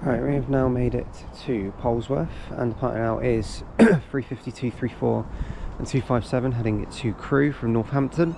Right, we have now made it to Polesworth, and the partner now is 350, 234 and 257 heading to Crewe from Northampton.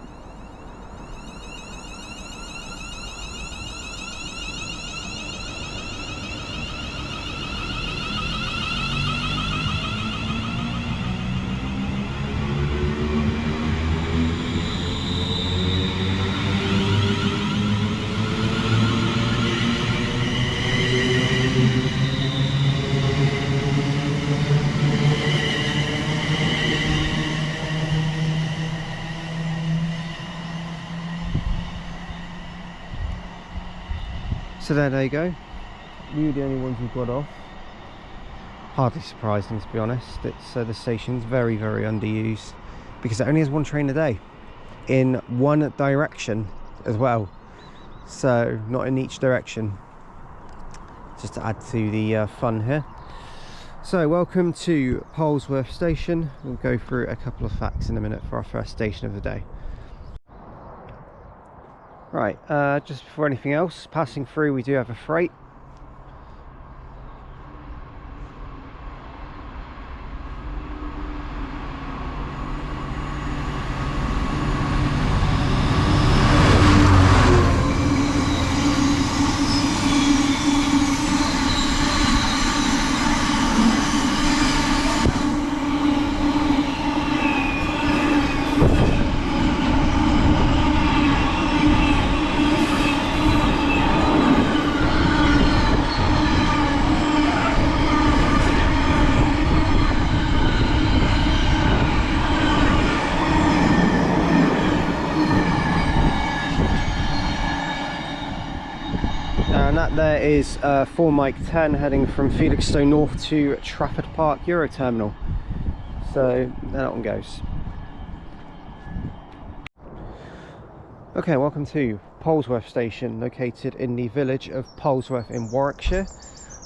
So there you go. We were the only ones who got off. Hardly surprising, to be honest. It's the station's very underused because it only has one train a day in one direction as well, so not in each direction, just to add to the fun here. So welcome to Polesworth station. We'll go through a couple of facts in a minute for our first station of the day. Right, just before anything else, passing through, we do have a freight. And that there is 4 Mike 10 heading from Felixstowe North to Trafford Park Euro Terminal. So there that one goes. Okay, welcome to Polesworth station, located in the village of Polesworth in Warwickshire.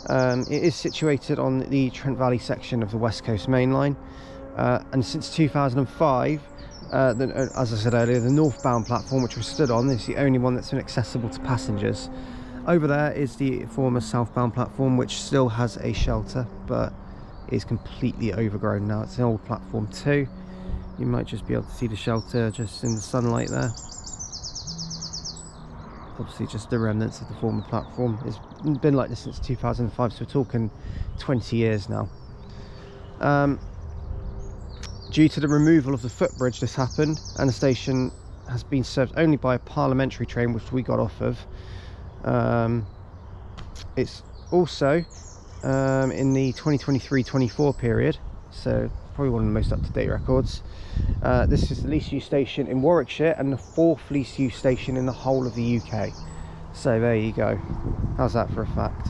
It is situated on the Trent Valley section of the West Coast Main Line, and since 2005, as I said earlier, the northbound platform which we stood on is the only one that's been accessible to passengers. Over there is the former southbound platform, which still has a shelter, but is completely overgrown now. It's an old platform too. You might just be able to see the shelter just in the sunlight there. Obviously just the remnants of the former platform. It's been like this since 2005, so we're talking 20 years now. Due to the removal of the footbridge, this happened, and the station has been served only by a parliamentary train, which we got off of. It's also in the 2023-24 period, so probably one of the most up-to-date records. This is the least used station in Warwickshire and the 4th least used station in the whole of the UK. So there you go. How's that for a fact?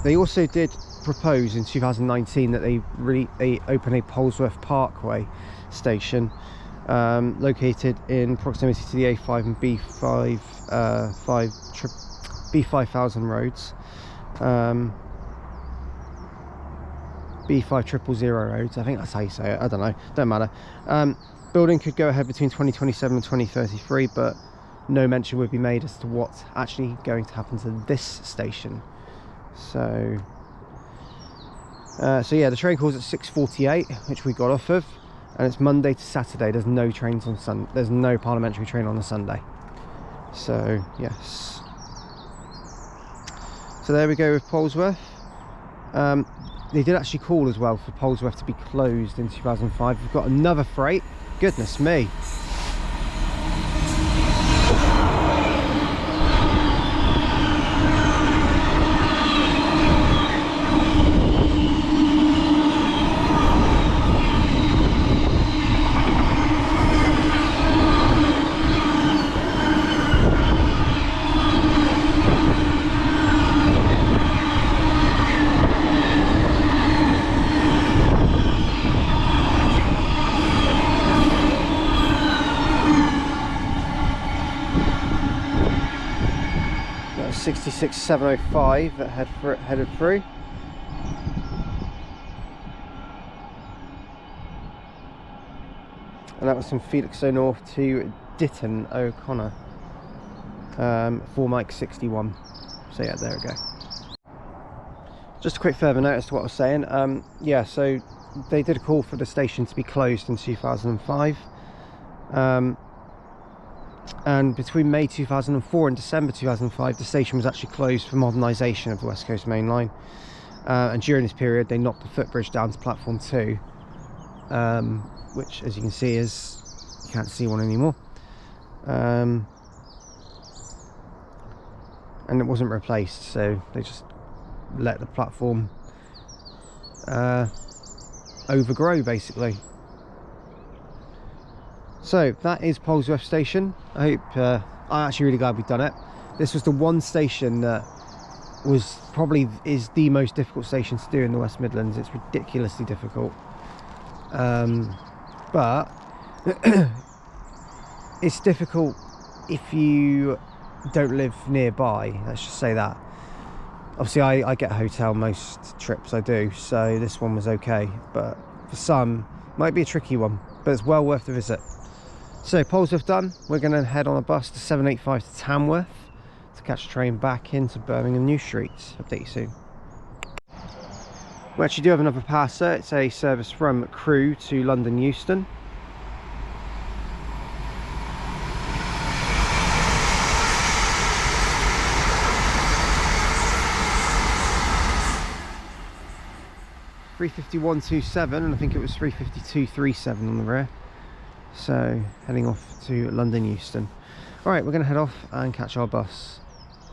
They also did propose in 2019 that they open a Polesworth Parkway station, located in proximity to the A5 and B5000 roads, B5000 roads, I think that's how you say it, I don't know, don't matter. Building could go ahead between 2027 and 2033, but no mention would be made as to what's actually going to happen to this station. So yeah, the train calls at 6:48, which we got off of. And it's Monday to Saturday. There's no trains on Sunday. There's no parliamentary train on a Sunday. So yes. So there we go with Polesworth. They did actually call as well for Polesworth to be closed in 2005. We've got another freight. Goodness me. That was 66705 that headed through. And that was from Felixstowe North to Ditton O'Connor. for Mike 61. So yeah, there we go. Just a quick further notice to what I was saying. Yeah, so they did a call for the station to be closed in 2005. And between May 2004 and December 2005, the station was actually closed for modernisation of the West Coast Main Line. And during this period, they knocked the footbridge down to platform 2, which, as you can see, is you can't see one anymore. And it wasn't replaced, so they just let the platform overgrow, basically. So that is Polesworth Station. I'm actually really glad we've done it. This was the one station that is the most difficult station to do in the West Midlands. It's ridiculously difficult, but it's difficult if you don't live nearby, let's just say that. Obviously I get a hotel most trips I do, so this one was okay, but for some it might be a tricky one, but it's well worth the visit. So Polesworth done. We're going to head on a bus to 785 to Tamworth to catch a train back into Birmingham New Street. Update you soon. We actually do have another passer. It's a service from Crewe to London Euston. .351.27, and I think it was 352.37 on the rear. So heading off to London Euston. Alright, we're going to head off and catch our bus.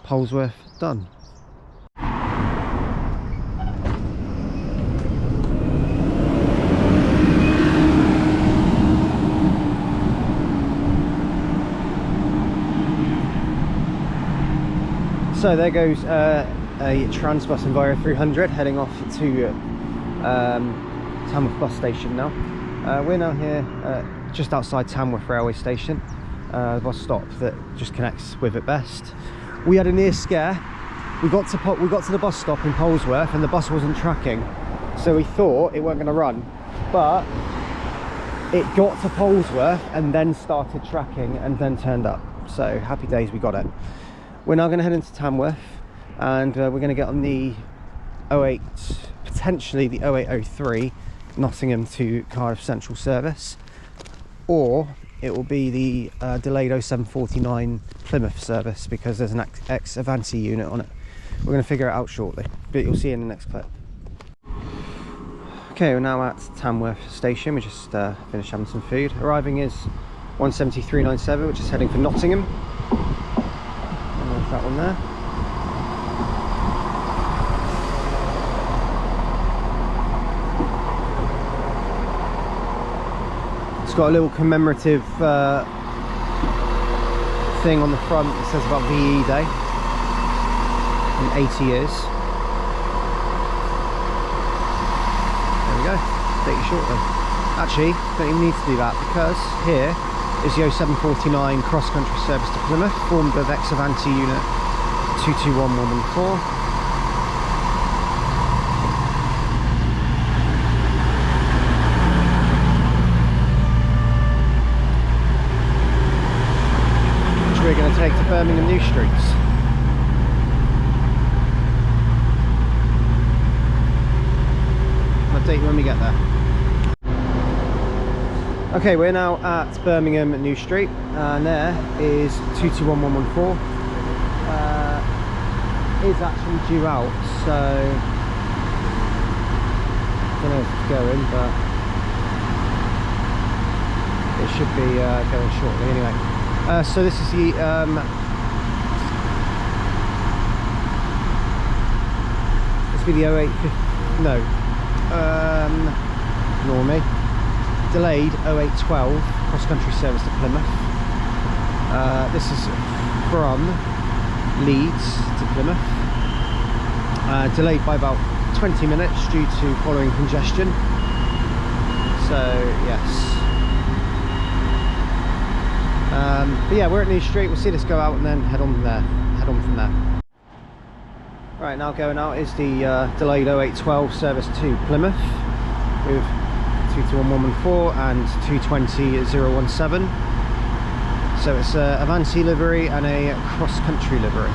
Polesworth done. So there goes a Transbus Enviro 300 heading off to Tamworth bus station now. We're now here just outside Tamworth railway station, the bus stop that just connects with it best. We had a near scare. We got to the bus stop in Polesworth and the bus wasn't tracking, so we thought it weren't going to run, but it got to Polesworth and then started tracking and then turned up. So happy days, we got it. We're now going to head into Tamworth and we're going to get on the 08, potentially the 0803 Nottingham to Cardiff Central service, or it will be the delayed 0749 Plymouth service, because there's an ex-Avanti unit on it. We're going to figure it out shortly, but you'll see in the next clip. Okay, we're now at Tamworth station. We just finished having some food. Arriving is 173.97, which is heading for Nottingham. And there's that one there. It's got a little commemorative thing on the front that says about VE Day in 80 years. There we go, take you shortly. Actually, don't even need to do that, because here is the 0749 CrossCountry service to Plymouth, formed of ex-Avanti unit 221114. We're going to take to Birmingham New Street. I'll update you when we get there. Okay, we're now at Birmingham New Street, and there is 221114. Is actually due out, so I don't know if it's going, but it should be going shortly anyway. So this is the this will be the 0850, no, ignore me, delayed 0812 cross-country service to Plymouth. This is from Leeds to Plymouth, delayed by about 20 minutes due to following congestion. So yes. But yeah, we're at New Street. We'll see this go out and then head on from there. Right, now going out is the delayed 0812 service to Plymouth with 221114 and 220017. So it's a Avanti livery and a CrossCountry livery.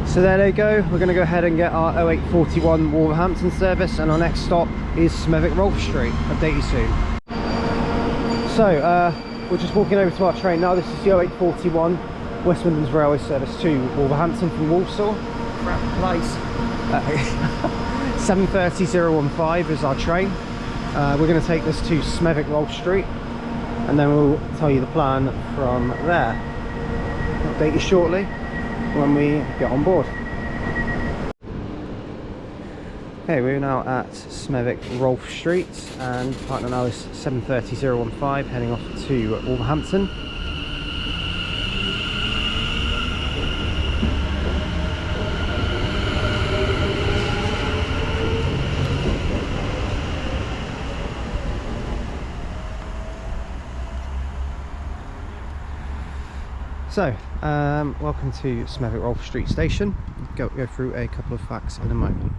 So there they go, we're going to go ahead and get our 0841 Wolverhampton service, and our next stop is Smethwick Rolfe Street. Update you soon. So we're just walking over to our train now. This is the 0841 West Midlands Railway service to Wolverhampton from Walsall. Crap place. 7:30:15 is our train. We're going to take this to Smethwick Rolfe Street, and then we'll tell you the plan from there. Update you shortly when we get on board. Okay, we're now at Smethwick Rolfe Street, and partner now is 7:30:15, heading off to Wolverhampton. So, welcome to Smethwick Rolfe Street Station. Go through a couple of facts in a moment.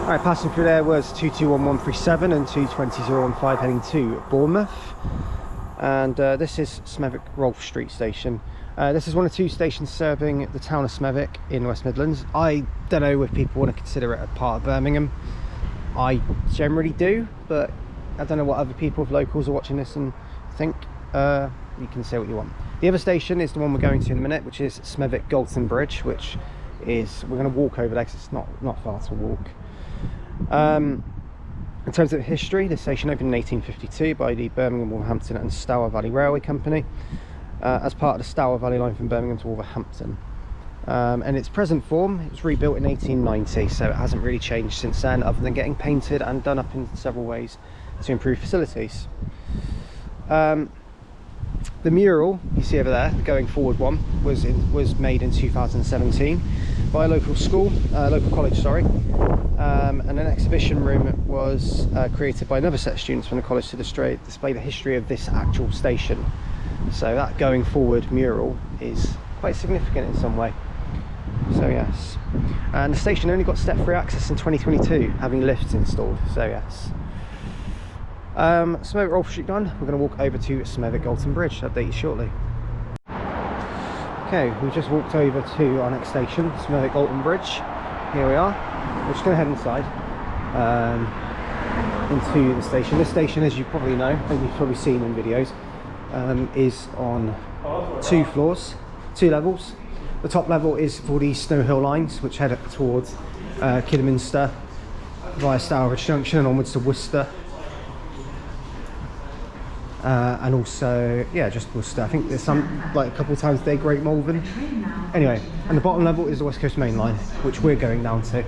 Alright, passing through there was 221137 and 220015 heading to Bournemouth. And this is Smethwick Rolfe Street Station. This is one of two stations serving the town of Smethwick in West Midlands. I don't know if people want to consider it a part of Birmingham. I generally do, but I don't know what other people, if locals are watching this and think. You can say what you want. The other station is the one we're going to in a minute, which is Smethwick Galton Bridge, which is, we're going to walk over there because it's not far to walk. In terms of history, the station opened in 1852 by the Birmingham, Wolverhampton and Stour Valley Railway Company. As part of the Stour Valley line from Birmingham to Wolverhampton. And its present form, it was rebuilt in 1890, so it hasn't really changed since then, other than getting painted and done up in several ways to improve facilities. The mural you see over there, the going forward one, was made in 2017 by a local school, local college, sorry. And an exhibition room was created by another set of students from the college to display the history of this actual station. So that going forward mural is quite significant in some way. So yes. And the station only got step-free access in 2022, having lifts installed. So yes. Smethwick Rolfe Street done. We're going to walk over to Smethwick Galton Bridge. I'll update you shortly. Okay, we've just walked over to our next station, Smethwick Galton Bridge. Here we are. We're just going to head inside into the station. This station, as you probably know, and you've probably seen in videos, is on two levels. The top level is for the Snow Hill lines, which head up towards Kidderminster via Stourbridge Junction and onwards to Worcester, and also just Worcester. I think there's some, like a couple of times a day, Great Malvern. Anyway, and the bottom level is the West Coast Main Line, which we're going down to.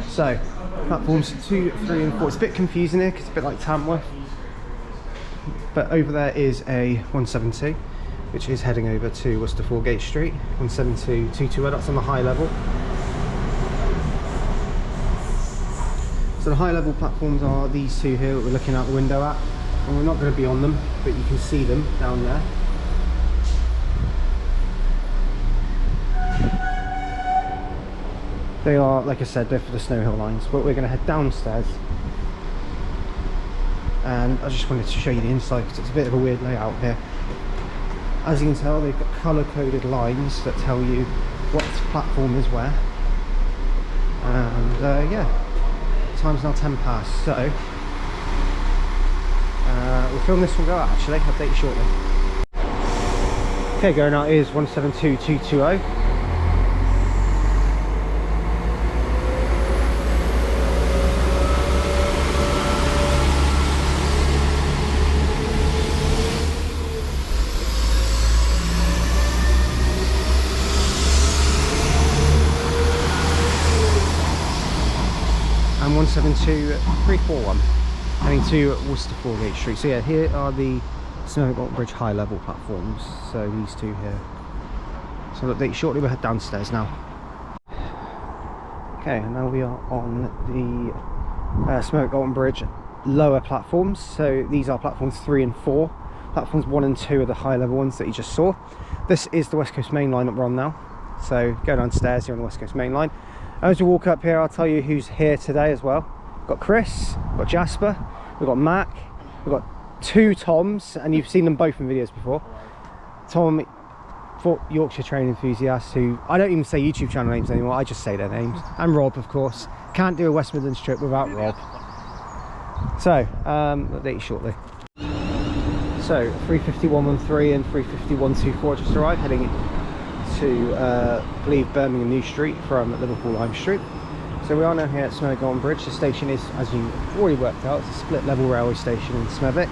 So platforms 2, 3 and 4. It's a bit confusing here because it's a bit like Tamworth. But over there is a 172, which is heading over to Worcester Foregate Street. 172-220, that's on the high level. So the high level platforms are these two here that we're looking out the window at. And we're not going to be on them, but you can see them down there. They are, like I said, they're for the snow hill lines, but we're going to head downstairs. And I just wanted to show you the inside because it's a bit of a weird layout here. As you can tell, they've got colour-coded lines that tell you what platform is where. And yeah, time's now 10 past, so we'll film this one go out actually, update you shortly. Okay, going out is 172220. And 172341 heading to Worcester Street. So yeah, here are the Smethwick Bridge high level platforms, so these two here. So I'll update you shortly. We'll head downstairs now. Okay, and now we are on the Smethwick Bridge lower platforms. So these are platforms 3 and 4. Platforms 1 and 2 are the high level ones that you just saw. This is the West Coast Main Line that we're on now. So go downstairs, you're on the West Coast Main Line. As we walk up here, I'll tell you who's here today as well. We've got Chris, we've got Jasper, we've got Mac, we've got 2 Toms, and you've seen them both in videos before. Tom, Yorkshire train enthusiast, who I don't even say YouTube channel names anymore, I just say their names. And Rob, of course. Can't do a West Midlands trip without Rob. So, update you shortly. So, 35113 and 35124 just arrived, heading to I believe Birmingham New Street from Liverpool Lime Street. So we are now here at Smethwick Bridge. The station is, as you already worked out, it's a split level railway station in Smethwick.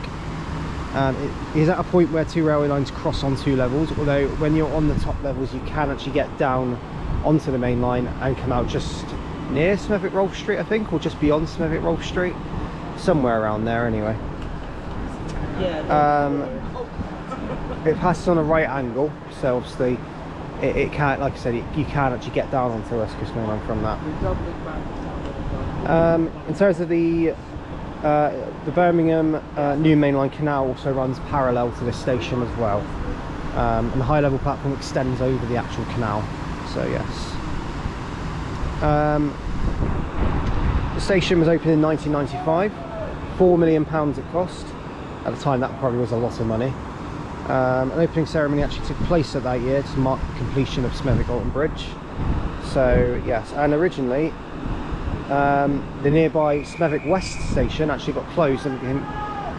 It is at a point where 2 railway lines cross on 2 levels, although when you're on the top levels you can actually get down onto the main line and come out just near Smethwick Rolfe Street, I think, or just beyond Smethwick Rolfe Street, somewhere around there anyway. It passes on a right angle, so obviously it can't, like I said, you can actually get down onto the West Coast Main Line from that. In terms of the Birmingham New Main Line Canal also runs parallel to this station as well, and the high level platform extends over the actual canal, so yes. The station was opened in 1995, £4 million it cost. At the time that probably was a lot of money. An opening ceremony actually took place at that year to mark the completion of Smethwick Bridge. So yes, and originally the nearby Smethwick West station actually got closed and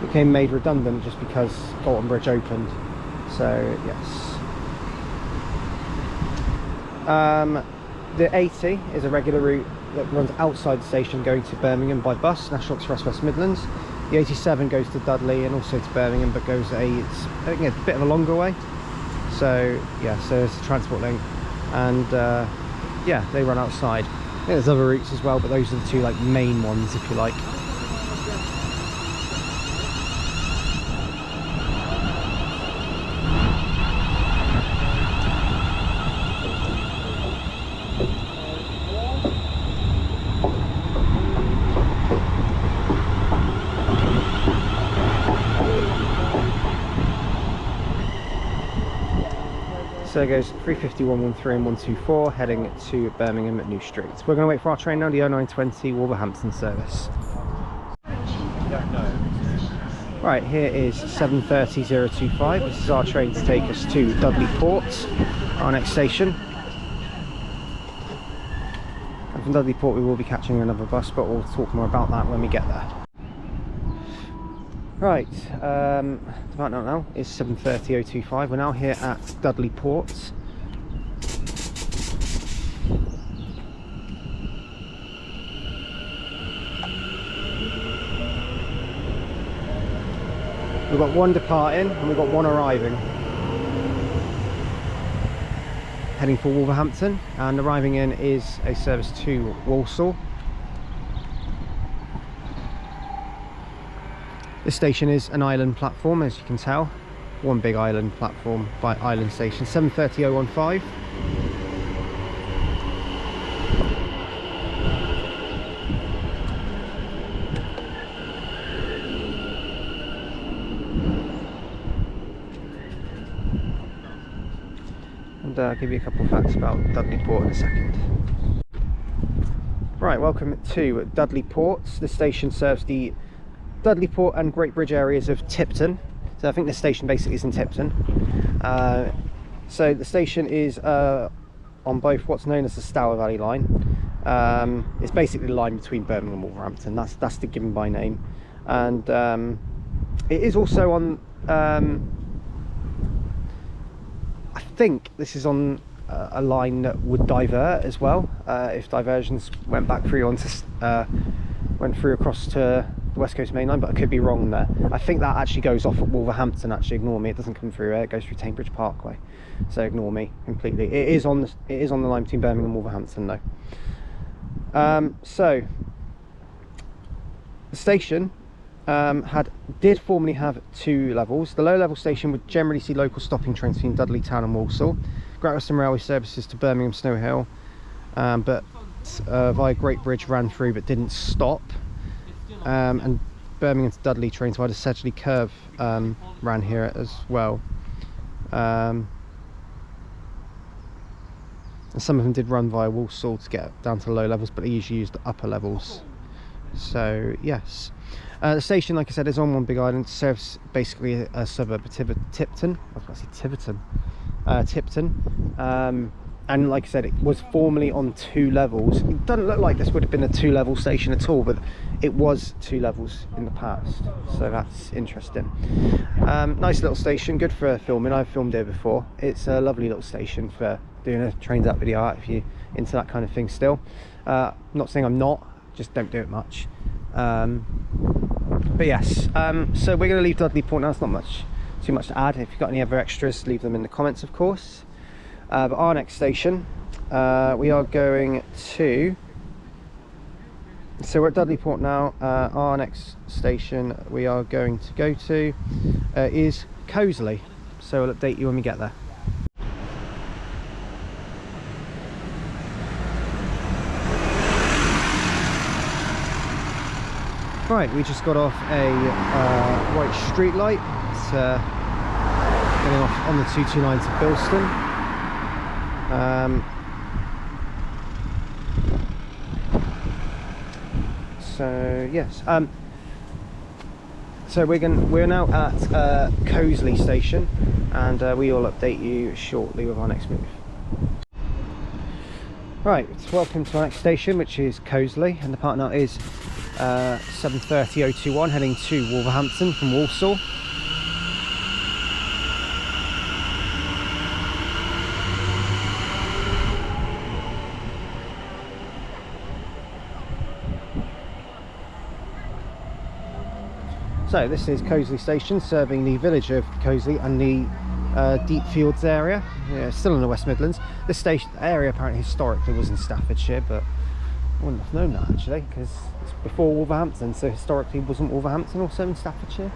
became made redundant just because Galton Bridge opened. So yes. The 80 is a regular route that runs outside the station going to Birmingham by bus, National Express West Midlands. The 87 goes to Dudley and also to Birmingham, but goes I think it's a bit of a longer way. So yeah, so it's a transport link, and yeah, they run outside. I think there's other routes as well, but those are the 2 like main ones, if you like. So there goes 35113 and 124 heading to Birmingham New Street. We're going to wait for our train now, the 0920 Wolverhampton service. Right, here is 730025. This is our train to take us to Dudley Port, our next station. And from Dudley Port we will be catching another bus, but we'll talk more about that when we get there. Right, about now is 730025. We're now here at Dudley Port. We've got 1 departing and we've got 1 arriving. Heading for Wolverhampton, and arriving in is a service to Walsall. This station is an island platform, as you can tell. 1 big island platform by island station. 730015. And I'll give you a couple of facts about Dudley Port in a second. Right, welcome to Dudley Port. This station serves the Dudley Port and Great Bridge areas of Tipton. So I think this station basically is in Tipton. So the station is on both what's known as the Stour Valley line. It's basically the line between Birmingham and Wolverhampton. That's the given by name. And it is also on, I think this is on a line that would divert as well, if diversions went back through went through across to the West Coast Main Line, but I could be wrong there. I think that actually goes off at Wolverhampton. Actually, ignore me. It doesn't come through here. It goes through Cambridge Parkway, so ignore me completely. It is on the line between Birmingham and Wolverhampton though. So the station did formerly have two levels. The low level station would generally see local stopping trains between Dudley Town and Walsall. Great Western Railway services to Birmingham Snow Hill, but via Great Bridge ran through but didn't stop. And Birmingham to Dudley trains via the Sedgley Curve ran here as well. And some of them did run via Walsall to get down to low levels, but they usually used the upper levels. So yes, the station, like I said, is on one big island. Serves basically a suburb of Tipton. I was going to say Tiverton. Tipton. And like I said, it was formerly on two levels. It doesn't look like this would have been a two-level station at all, but it was two levels in the past, so that's interesting. Nice little station, good for filming. I've filmed here before. It's a lovely little station for doing a trains out video art if you're into that kind of thing still. Not saying I'm not, just don't do it much. But yes, so we're going to leave Dudley Port now. It's not too much to add. If you've got any other extras, leave them in the comments, of course. But our next station, we are going to, so we're at Dudley Port now. Our next station we are going to go to is Coseley, so we'll update you when we get there. Right, we just got off a white street light. It's getting off on the 229 to Bilston. So yes, so we're now at Coseley station, and we will update you shortly with our next move. Right, welcome to our next station, which is Coseley, and the partner is 7:30:021, heading to Wolverhampton from Walsall. So this is Coseley station, serving the village of Coseley and the Deep Fields area. Yeah, still in the West Midlands. This station area apparently historically was in Staffordshire, but I wouldn't have known that actually, because it's before Wolverhampton, so historically wasn't Wolverhampton also in Staffordshire?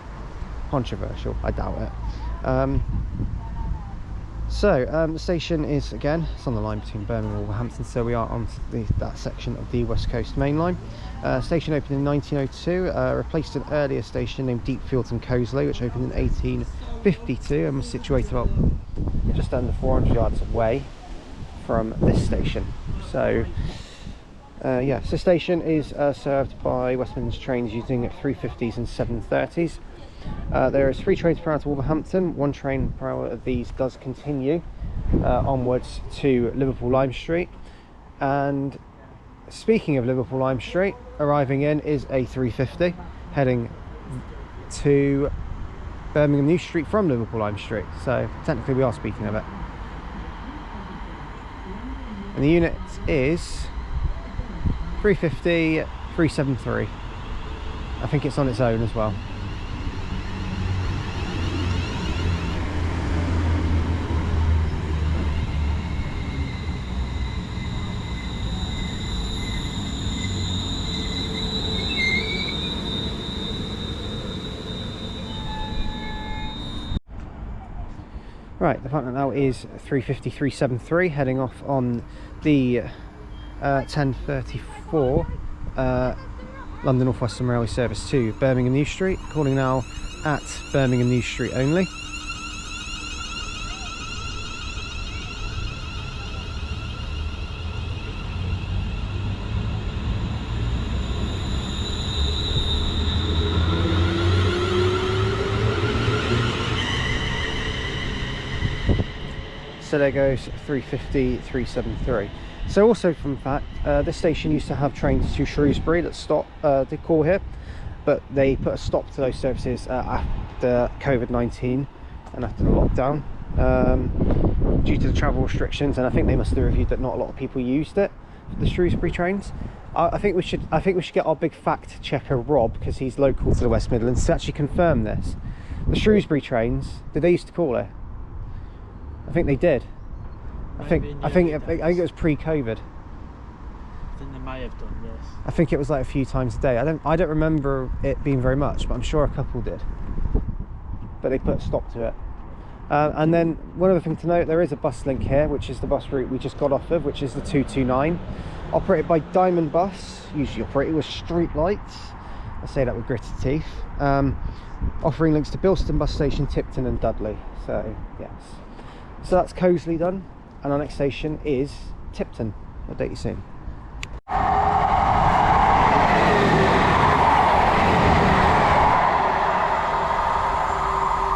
Controversial, I doubt it. The station is, again, it's on the line between Birmingham and Wolverhampton, so we are on that section of the West Coast Main Line. Station opened in 1902, replaced an earlier station named Deepfields and Coseley, which opened in 1852 and was situated about just under 400 yards away from this station. So yes, the station is served by West Midlands trains using 350s and 730s. There is 3 trains per hour to Wolverhampton. 1 train per hour of these does continue onwards to Liverpool Lime Street. And speaking of Liverpool Lime Street, arriving in is a 350 heading to Birmingham New Street from Liverpool Lime Street. So technically we are speaking of it. And the unit is 350 373. I think it's on its own as well. Right, the partner now is 350 373, heading off on the 1034 London North Western Railway service to Birmingham New Street, calling now at Birmingham New Street only. So there goes 350, 373. So also, fun fact, this station used to have trains to Shrewsbury that did call here, but they put a stop to those services after COVID-19 and after the lockdown, due to the travel restrictions. And I think they must have reviewed that not a lot of people used it for the Shrewsbury trains. I think we should get our big fact checker Rob, because he's local to the West Midlands, to actually confirm this. The Shrewsbury trains, did they used to call it? I think they did. I think it was pre-COVID. I think they may have done, yes. I think it was like a few times a day. I don't remember it being very much, but I'm sure a couple did. But they put a stop to it. And then one other thing to note, there is a bus link here, which is the bus route we just got off of, which is the 229, operated by Diamond Bus, usually operated with street lights. I say that with gritted teeth. Offering links to Bilston bus station, Tipton and Dudley. So yes, so that's Coseley done, and our next station is Tipton. I'll update you soon.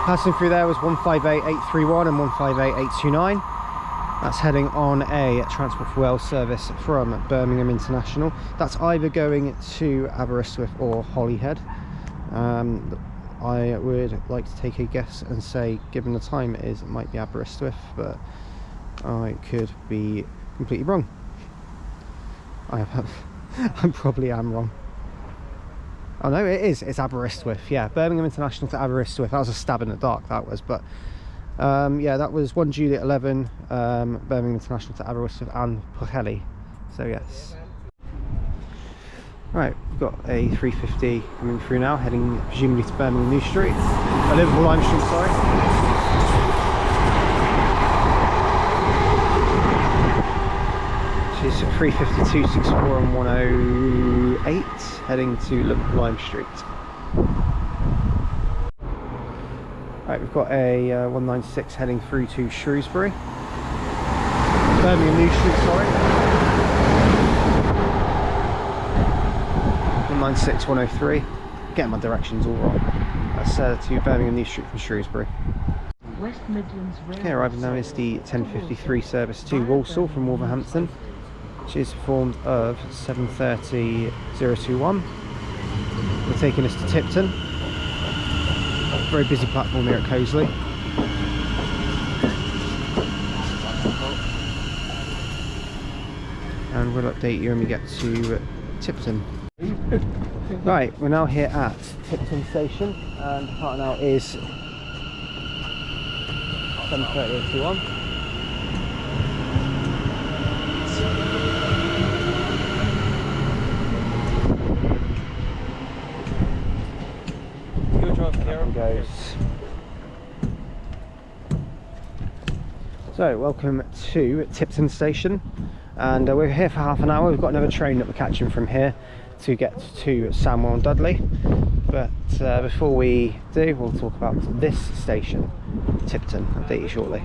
Passing through there was 158831 and 158829. That's heading on a Transport for Wales service from Birmingham International. That's either going to Aberystwyth or Holyhead. I would like to take a guess and say, given the time it is, it might be Aberystwyth, but I could be completely wrong. I probably am wrong. Oh no, it's Aberystwyth. Yeah, Birmingham International to Aberystwyth. That was a stab in the dark, that was. But yeah, that was 1 Juliet 11, Birmingham International to Aberystwyth and Coseley. So yes. Right, we've got a 350 coming through now, heading presumably to Birmingham New Street. Liverpool Lime Street, sorry. She's 352, 64 and 108, heading to Liverpool Lime Street. Right, we've got a 196 heading through to Shrewsbury. Birmingham New Street, sorry. 196, 103. Getting my directions all wrong. That's to Birmingham New Street from Shrewsbury. West Midlands Rail. Okay, arriving now is the 1053 service to Walsall from Wolverhampton, which is formed of 730-021. We're taking us to Tipton. Very busy platform here at Coseley. And we'll update you when we get to Tipton. Right, we're now here at Tipton Station, and the part now is 7:30-01. Goes. So welcome to Tipton Station, and we're here for half an hour. We've got another train that we're catching from here to get to Sandwell Dudley, but before we do, we'll talk about this station, Tipton. I'll update you shortly.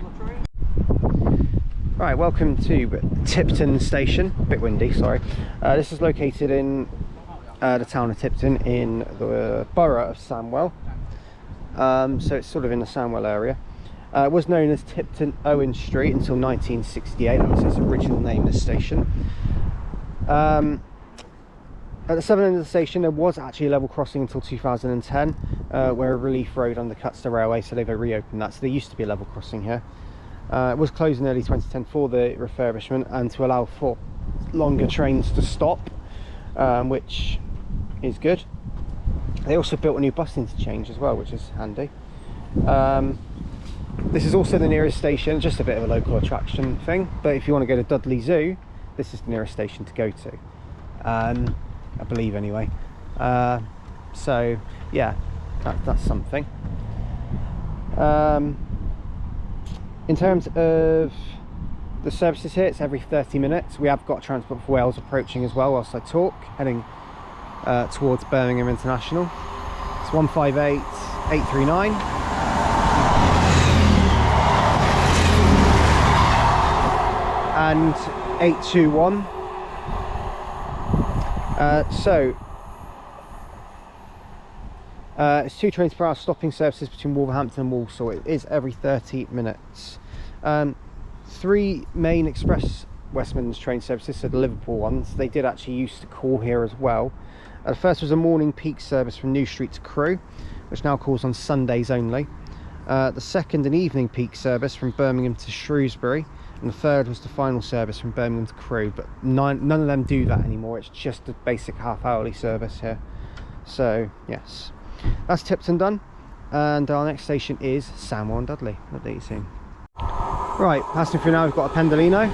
Right, welcome to Tipton Station. A bit windy, sorry. This is located in the town of Tipton in the borough of Sandwell. So it's sort of in the Sandwell area. It was known as Tipton Owen Street until 1968. That was its original name, this station. At the southern end of the station there was actually a level crossing until 2010, where a relief road undercuts the railway, so they've reopened that. So there used to be a level crossing here. It was closed in early 2010 for the refurbishment and to allow for longer trains to stop, which is good. They also built a new bus interchange as well, which is handy. This is also the nearest station, just a bit of a local attraction thing, but if you want to go to Dudley Zoo, this is the nearest station to go to, I believe anyway. So yeah, that's something. In terms of the services here, it's every 30 minutes. We have got Transport for Wales approaching as well whilst I talk, heading towards Birmingham International. It's 158839. And 821. It's 2 trains per hour stopping services between Wolverhampton and Walsall. It is every 30 minutes. three main Express West Midlands train services, so the Liverpool ones. They did actually used to call here as well. The first was a morning peak service from New Street to Crewe, which now calls on Sundays only. The second, an evening peak service from Birmingham to Shrewsbury, and the third was the final service from Birmingham to Crewe, but none of them do that anymore. It's just a basic half-hourly service here. So yes, that's Tipton done, and our next station is Sandwell Dudley. I'll update you soon. Right, passing through now, we've got a Pendolino.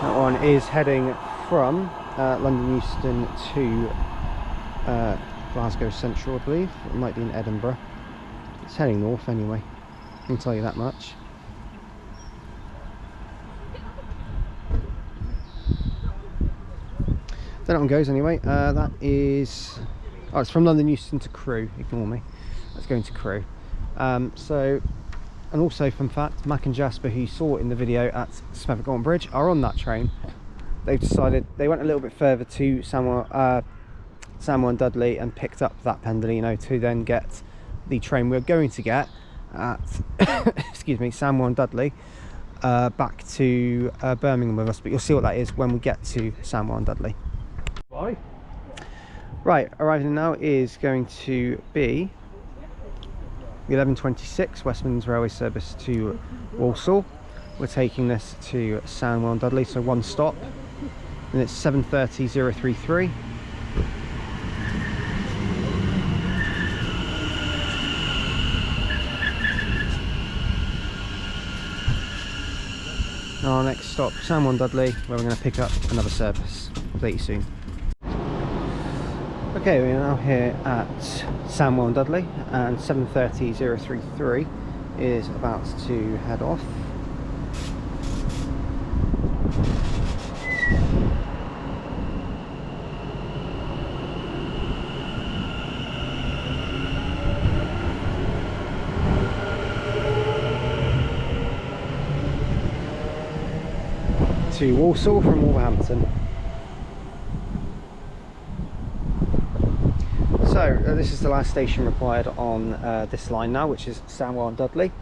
That one is heading from London Euston to Glasgow Central, I believe. It might be in Edinburgh. It's heading north anyway, I can tell you that much. That one goes anyway. That is, oh, it's from London Euston to Crewe. Ignore me. That's going to Crewe. And also, fun fact, Mac and Jasper, who you saw in the video at Smethwick Bridge, are on that train. They've decided they went a little bit further to Sandwell Dudley and picked up that Pendolino to then get the train we're going to get at excuse me, Sandwell Dudley back to Birmingham with us. But you'll see what that is when we get to Sandwell Dudley. Right, arriving now is going to be the 11:26 West Midlands Railway service to Walsall. We're taking this to Sandwell Dudley, so one stop, and it's 7:30:033. Our next stop, Sandwell Dudley, where we're going to pick up another service. Update you soon. Okay, we're now here at Sandwell Dudley, and 7:30:033 is about to head off. To Walsall from Wolverhampton. So this is the last station required on this line now, which is Sandwell Dudley.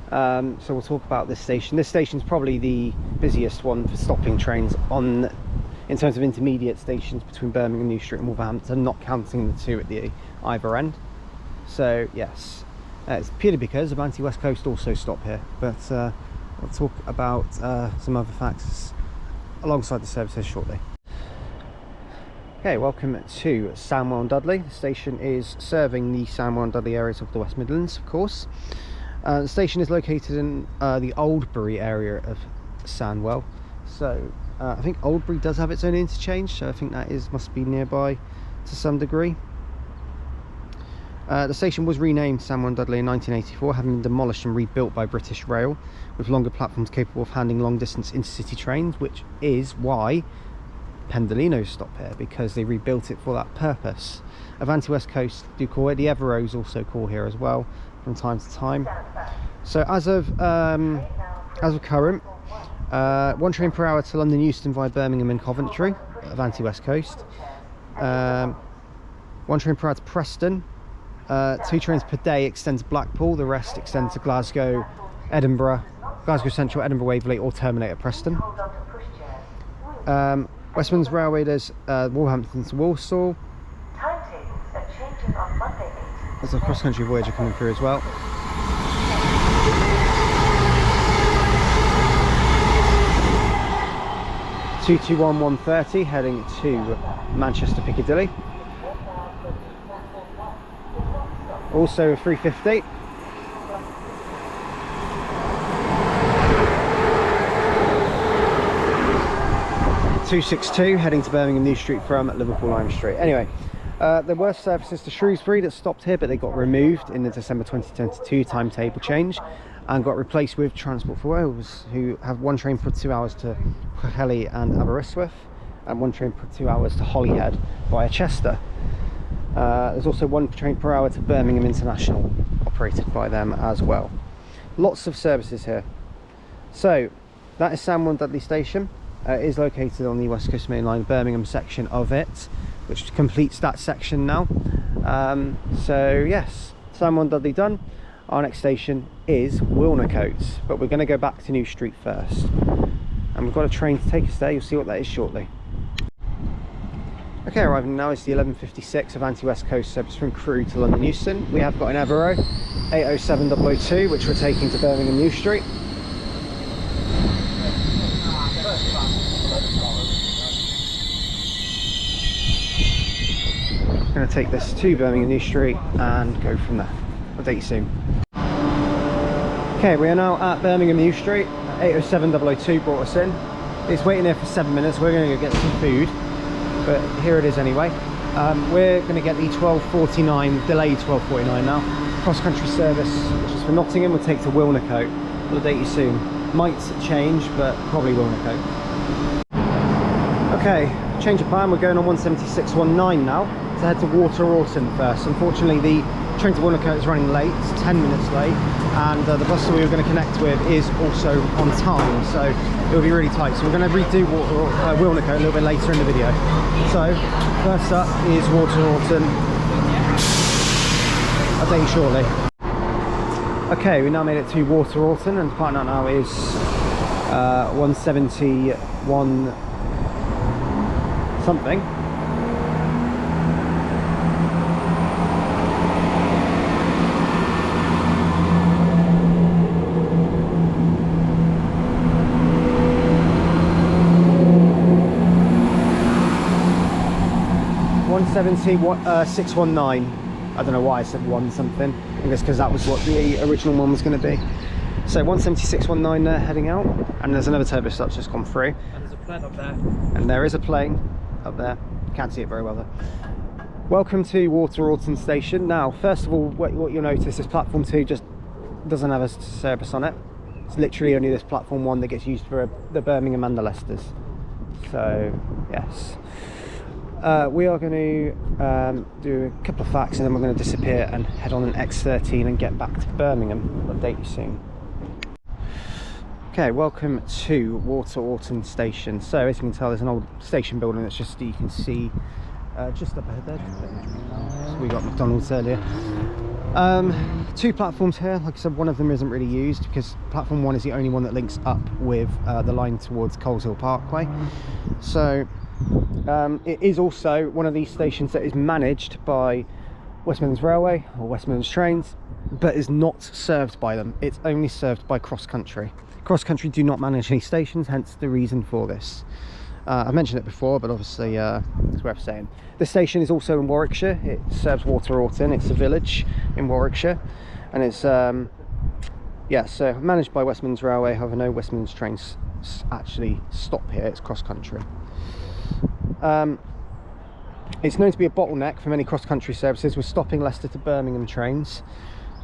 So we'll talk about this station. This station is probably the busiest one for stopping trains on, in terms of intermediate stations between Birmingham New Street and Wolverhampton, not counting the two at the either end. So yes, it's purely because Avanti West Coast also stop here, but we'll talk about some other facts alongside the services shortly. Okay, welcome to Sandwell Dudley. The station is serving the Sandwell Dudley areas of the West Midlands, of course. The station is located in the Oldbury area of Sandwell. So I think Oldbury does have its own interchange, so I think that must be nearby to some degree. The station was renamed Sandwell Dudley in 1984, having been demolished and rebuilt by British Rail, with longer platforms capable of handling long distance intercity trains, which is why Pendolinos stop here, because they rebuilt it for that purpose. Avanti West Coast do call it, the Everos also call here as well from time to time. So as of current, one train per hour to London Euston via Birmingham and Coventry, Avanti West Coast. One train per hour to Preston. 2 trains per day extend to Blackpool, the rest extend to Glasgow, Edinburgh, Glasgow Central, Edinburgh Waverley, or terminate at Preston. West Midlands Railway does Wolverhampton to Walsall. There's a cross-country Voyager coming through as well. (221-130) heading to Manchester Piccadilly. Also 350. (262) heading to Birmingham New Street from Liverpool Lime Street. Anyway, there were services to Shrewsbury that stopped here, but they got removed in the December 2022 timetable change and got replaced with Transport for Wales, who have one train for 2 hours to Coseley and Aberystwyth, and one train for 2 hours to Holyhead via Chester. There's also one train per hour to Birmingham International, operated by them as well. Lots of services here. So that is Sandwell Dudley Station. is located on the West Coast Main Line, Birmingham section of it, which completes that section now. So yes, Sandwell Dudley done. Our next station is Wilnecote, but we're going to go back to New Street first. And we've got a train to take us there. You'll see what that is shortly. Okay, arriving now is the 11:56 Avanti West Coast service from Crewe to London Euston. We have got an Evero 80702, which we're taking to Birmingham New Street. I'm going to take this to Birmingham New Street and go from there. I'll update you soon. Okay, we are now at Birmingham New Street. 80702 brought us in. It's waiting here for 7 minutes. We're going to go get some food, but here it is anyway. We're going to get the 12:49, delayed 12:49 now. Cross-country service, which is for Nottingham, we'll take to Wilnecote. We'll update you soon. Might change, but probably Wilnecote. Okay, change of plan. We're going on 17619 now to head to Orton first. Unfortunately, the train to Wilnecote is running late. It's 10 minutes late, and the bus that we were going to connect with is also on time, so it'll be really tight. So we're going to redo Wilnecote a little bit later in the video. So first up is Orton. I'll tell you shortly. Okay, we now made it to Orton, and the partner now is 171 something. Uh, 619. I don't know why I said one something. I think it's because that was what the original one was going to be. So 17619 there, heading out, and there's another turbus that's just gone through. And there's a plane up there. And there is a plane up there. Can't see it very well though. Welcome to Orton station. Now, first of all, what you'll notice is platform 2 just doesn't have a service on it. It's literally only this platform 1 that gets used for the Birmingham and the Leicesters. So yes. We are going to do a couple of facts, and then we're going to disappear and head on an X13 and get back to Birmingham. I'll update you soon. Okay, welcome to Orton station. So as you can tell, there's an old station building that's just, you can see just up ahead there. So we got McDonald's earlier. 2 platforms here. Like I said, one of them isn't really used because platform 1 is the only one that links up with the line towards Coseley Parkway. So it is also one of these stations that is managed by West Midlands Railway or West Midlands Trains, but is not served by them. It's only served by CrossCountry. CrossCountry do not manage any stations, hence the reason for this. I've mentioned it before, but obviously it's worth saying. The station is also in Warwickshire. It serves Orton. It's a village in Warwickshire, and it's yeah, so managed by West Midlands Railway. However, no West Midlands trains actually stop here. It's CrossCountry. It's known to be a bottleneck for many cross-country services, with stopping Leicester to Birmingham trains.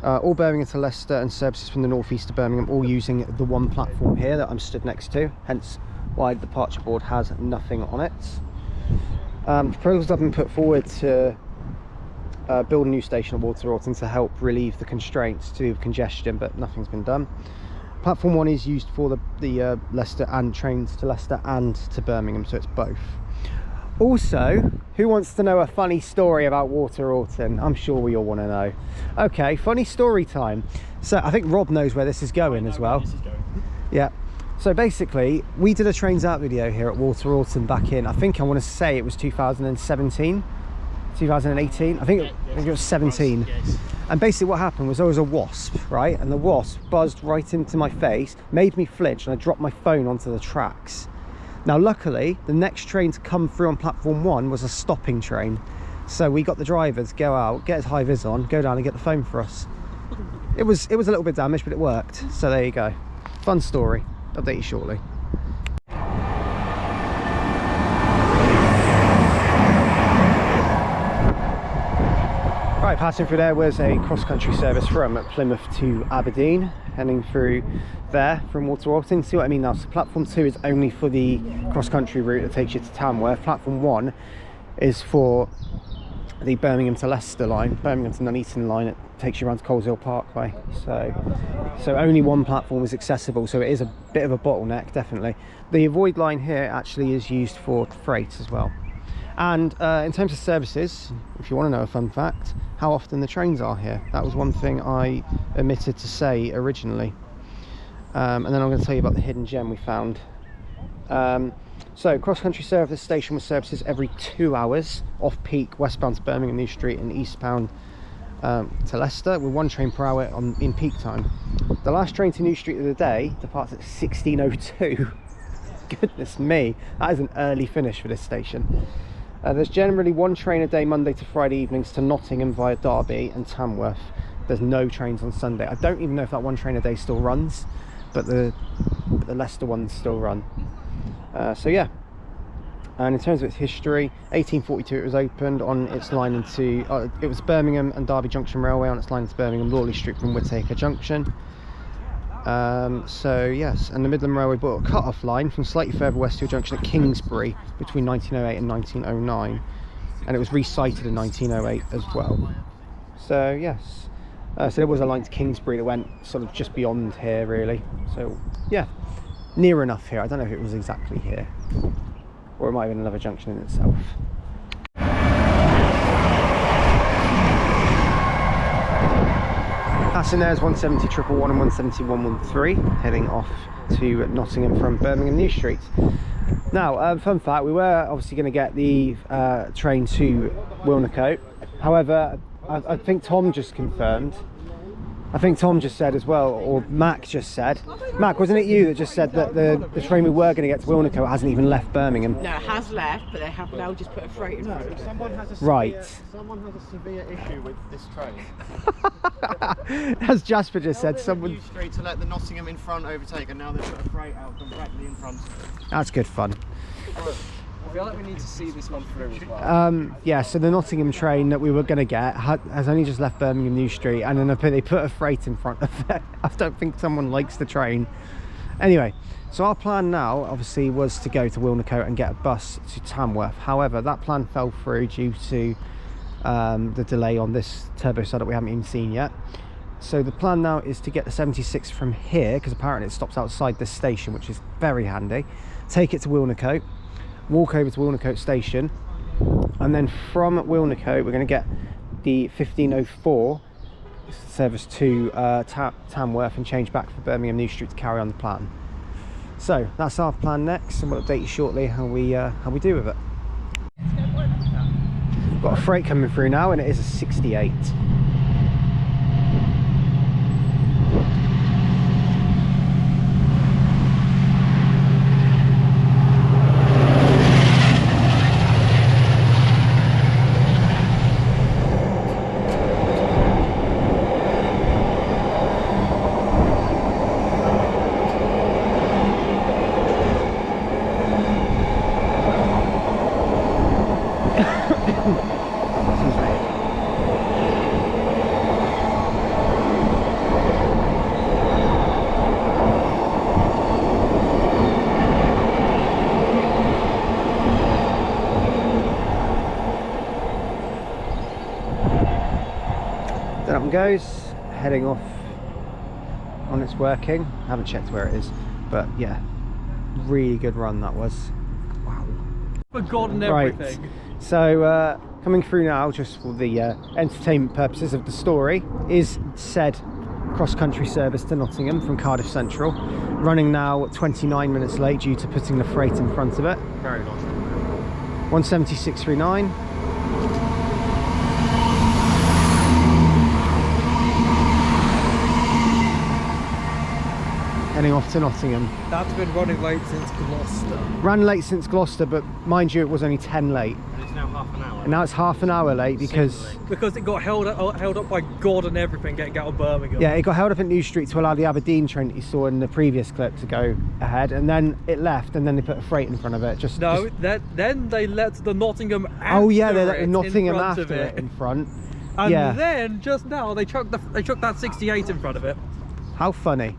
All Birmingham to Leicester and services from the northeast to Birmingham, all using the one platform here that I'm stood next to, hence why the departure board has nothing on it. Proposals have been put forward to build a new station at Orton to help relieve the constraints to do with congestion, but nothing's been done. Platform 1 is used for the Leicester and trains to Leicester and to Birmingham, so it's both. Also, who wants to know a funny story about Orton? I'm sure we all want to know. Okay, funny story time. So I think Rob knows where this is going as well. This is going. Yeah. So basically, we did a trains out video here at Orton back in, I think I want to say it was 2017, 2018. I think it was 17. Yes. And basically what happened was there was a wasp, right? And the wasp buzzed right into my face, made me flinch, and I dropped my phone onto the tracks. Now, luckily, the next train to come through on platform 1 was a stopping train. So we got the driver to go out, get his high vis on, go down and get the phone for us. It was a little bit damaged, but it worked. So there you go. Fun story. Update you shortly. Right, passing through there was a cross-country service from Plymouth to Aberdeen, heading through there from Orton. See what I mean now? So platform 2 is only for the cross-country route that takes you to Tamworth. Platform 1 is for the Birmingham to Leicester line, Birmingham to Nuneaton line. It takes you around to Coseley Parkway. So only one platform is accessible, so it is a bit of a bottleneck, definitely. The avoid line here actually is used for freight as well. And in terms of services, if you want to know a fun fact, how often the trains are here. That was one thing I omitted to say originally. And then I'm going to tell you about the hidden gem we found. So CrossCountry serve this station with services every 2 hours, off-peak, westbound to Birmingham New Street and eastbound to Leicester, with 1 train per hour in peak time. The last train to New Street of the day departs at 16:02. Goodness me, that is an early finish for this station. There's generally 1 train a day Monday to Friday evenings to Nottingham via Derby and Tamworth. There's no trains on Sunday. I don't even know if that 1 train a day still runs, but the Leicester ones still run. So yeah, and in terms of its history, 1842 it was opened on its line into it was Birmingham and Derby Junction Railway on its line to Birmingham Lawley Street from Whittaker Junction. So yes, and the Midland Railway bought a cut-off line from slightly further west to a junction at Kingsbury between 1908 and 1909, and it was resited in 1908 as well. So yes, so there was a line to Kingsbury that went sort of just beyond here really. So yeah, near enough here. I don't know if it was exactly here, or it might have been another junction in itself. Passing there is 170 111 and 170 113 heading off to Nottingham from Birmingham New Street. Now, fun fact, we were obviously going to get the train to Wilnecote. However, I think Tom just confirmed. I think Tom just said as well, or Mac just said. Mac, wasn't it you that just said that the train we were going to get to Wilnecote hasn't even left Birmingham? No, it has left, but they have now just put a freight in front of it. Someone has a severe issue with this train. As Jasper just said, someone... New Street to let the Nottingham in front overtake, and now they've put a freight out directly in front. That's good fun. I feel like we need to see this one through as well. Yeah, so the Nottingham train that we were going to get has only just left Birmingham New Street, and then they put a freight in front of it. I don't think someone likes the train. Anyway, so our plan now obviously was to go to Wilnecote and get a bus to Tamworth. However, that plan fell through due to the delay on this turbo cell that we haven't even seen yet. So the plan now is to get the 76 from here, because apparently it stops outside this station, which is very handy. Take it to Wilnecote, walk over to Wilnecote station, and then from Wilnecote we're going to get the 1504 service to Tamworth and change back for Birmingham New Street to carry on the plan. So that's our plan next, and we'll update you shortly how we do with it. Got a freight coming through now, and it is a 68. Then up it goes, heading off on its working. I haven't checked where it is, but yeah, really good run that was. Wow. Forgotten everything. Right, so coming through now, just for the entertainment purposes of the story, is said cross-country service to Nottingham from Cardiff Central, running now 29 minutes late due to putting the freight in front of it. Very nice. 176.39. Heading off to Nottingham. That's been running late since Gloucester. Ran late since Gloucester, but mind you, it was only 10 late. And it's now half an hour. And now it's half an hour late because it got held up by God and everything getting out of Birmingham. yeah, it got held up at New Street to allow the Aberdeen train that you saw in the previous clip to go ahead, and then it left, and then they put a freight in front of it. Then they let the Nottingham after oh yeah, they let the it Nottingham in front after of it in front. And yeah. then just now they chucked that 68 in front of it. How funny.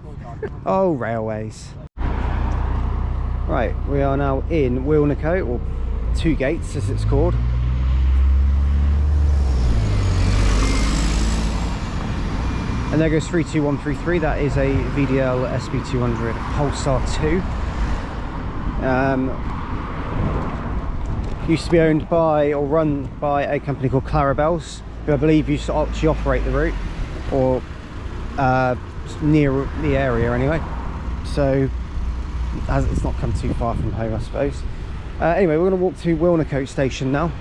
Oh, railways. Right, we are now in Wilnecote, or Two Gates as it's called. And there goes 32133. That is a VDL SB200 Pulsar 2. Used to be owned by or run by a company called Clarabelle's, who I believe used to actually operate the route, or near the area anyway. So it's not come too far from home, I suppose. Anyway, we're going to walk to Wilnecote station now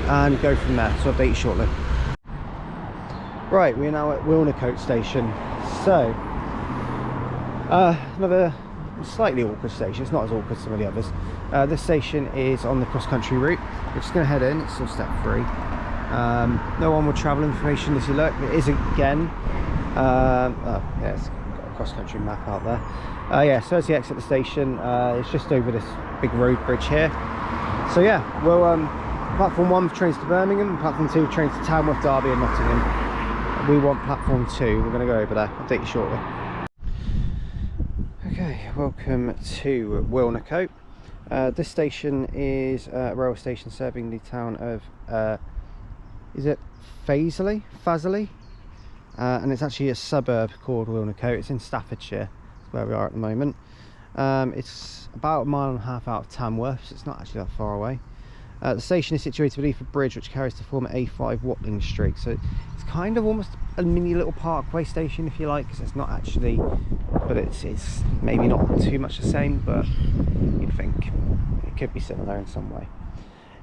and go from there, so I'll update you shortly. Right, we are now at Wilnecote station. So another slightly awkward station. It's not as awkward as some of the others. This station is on the cross-country route. We're just going to head in. It's still step 3. No onward travel information as you look. It is again yeah, it's got a cross-country map out there. Yeah, so as you exit the station, it's just over this big road bridge here. So yeah, we'll platform 1 for trains to Birmingham, platform 2 trains to Tamworth, Derby and Nottingham. We want platform 2. We're going to go over there. I'll update you shortly. Okay, welcome to Wilnecote. This station is a railway station serving the town of is it Fazeley? And it's actually a suburb called Wilnecote. It's in Staffordshire. That's where we are at the moment. It's about 1.5 miles out of Tamworth, so it's not actually that far away. The station is situated beneath a bridge which carries the former A5 Watling Street, so it's kind of almost a mini little parkway station, if you like, because it's not actually, but it's maybe not too much the same, but you'd think it could be similar in some way.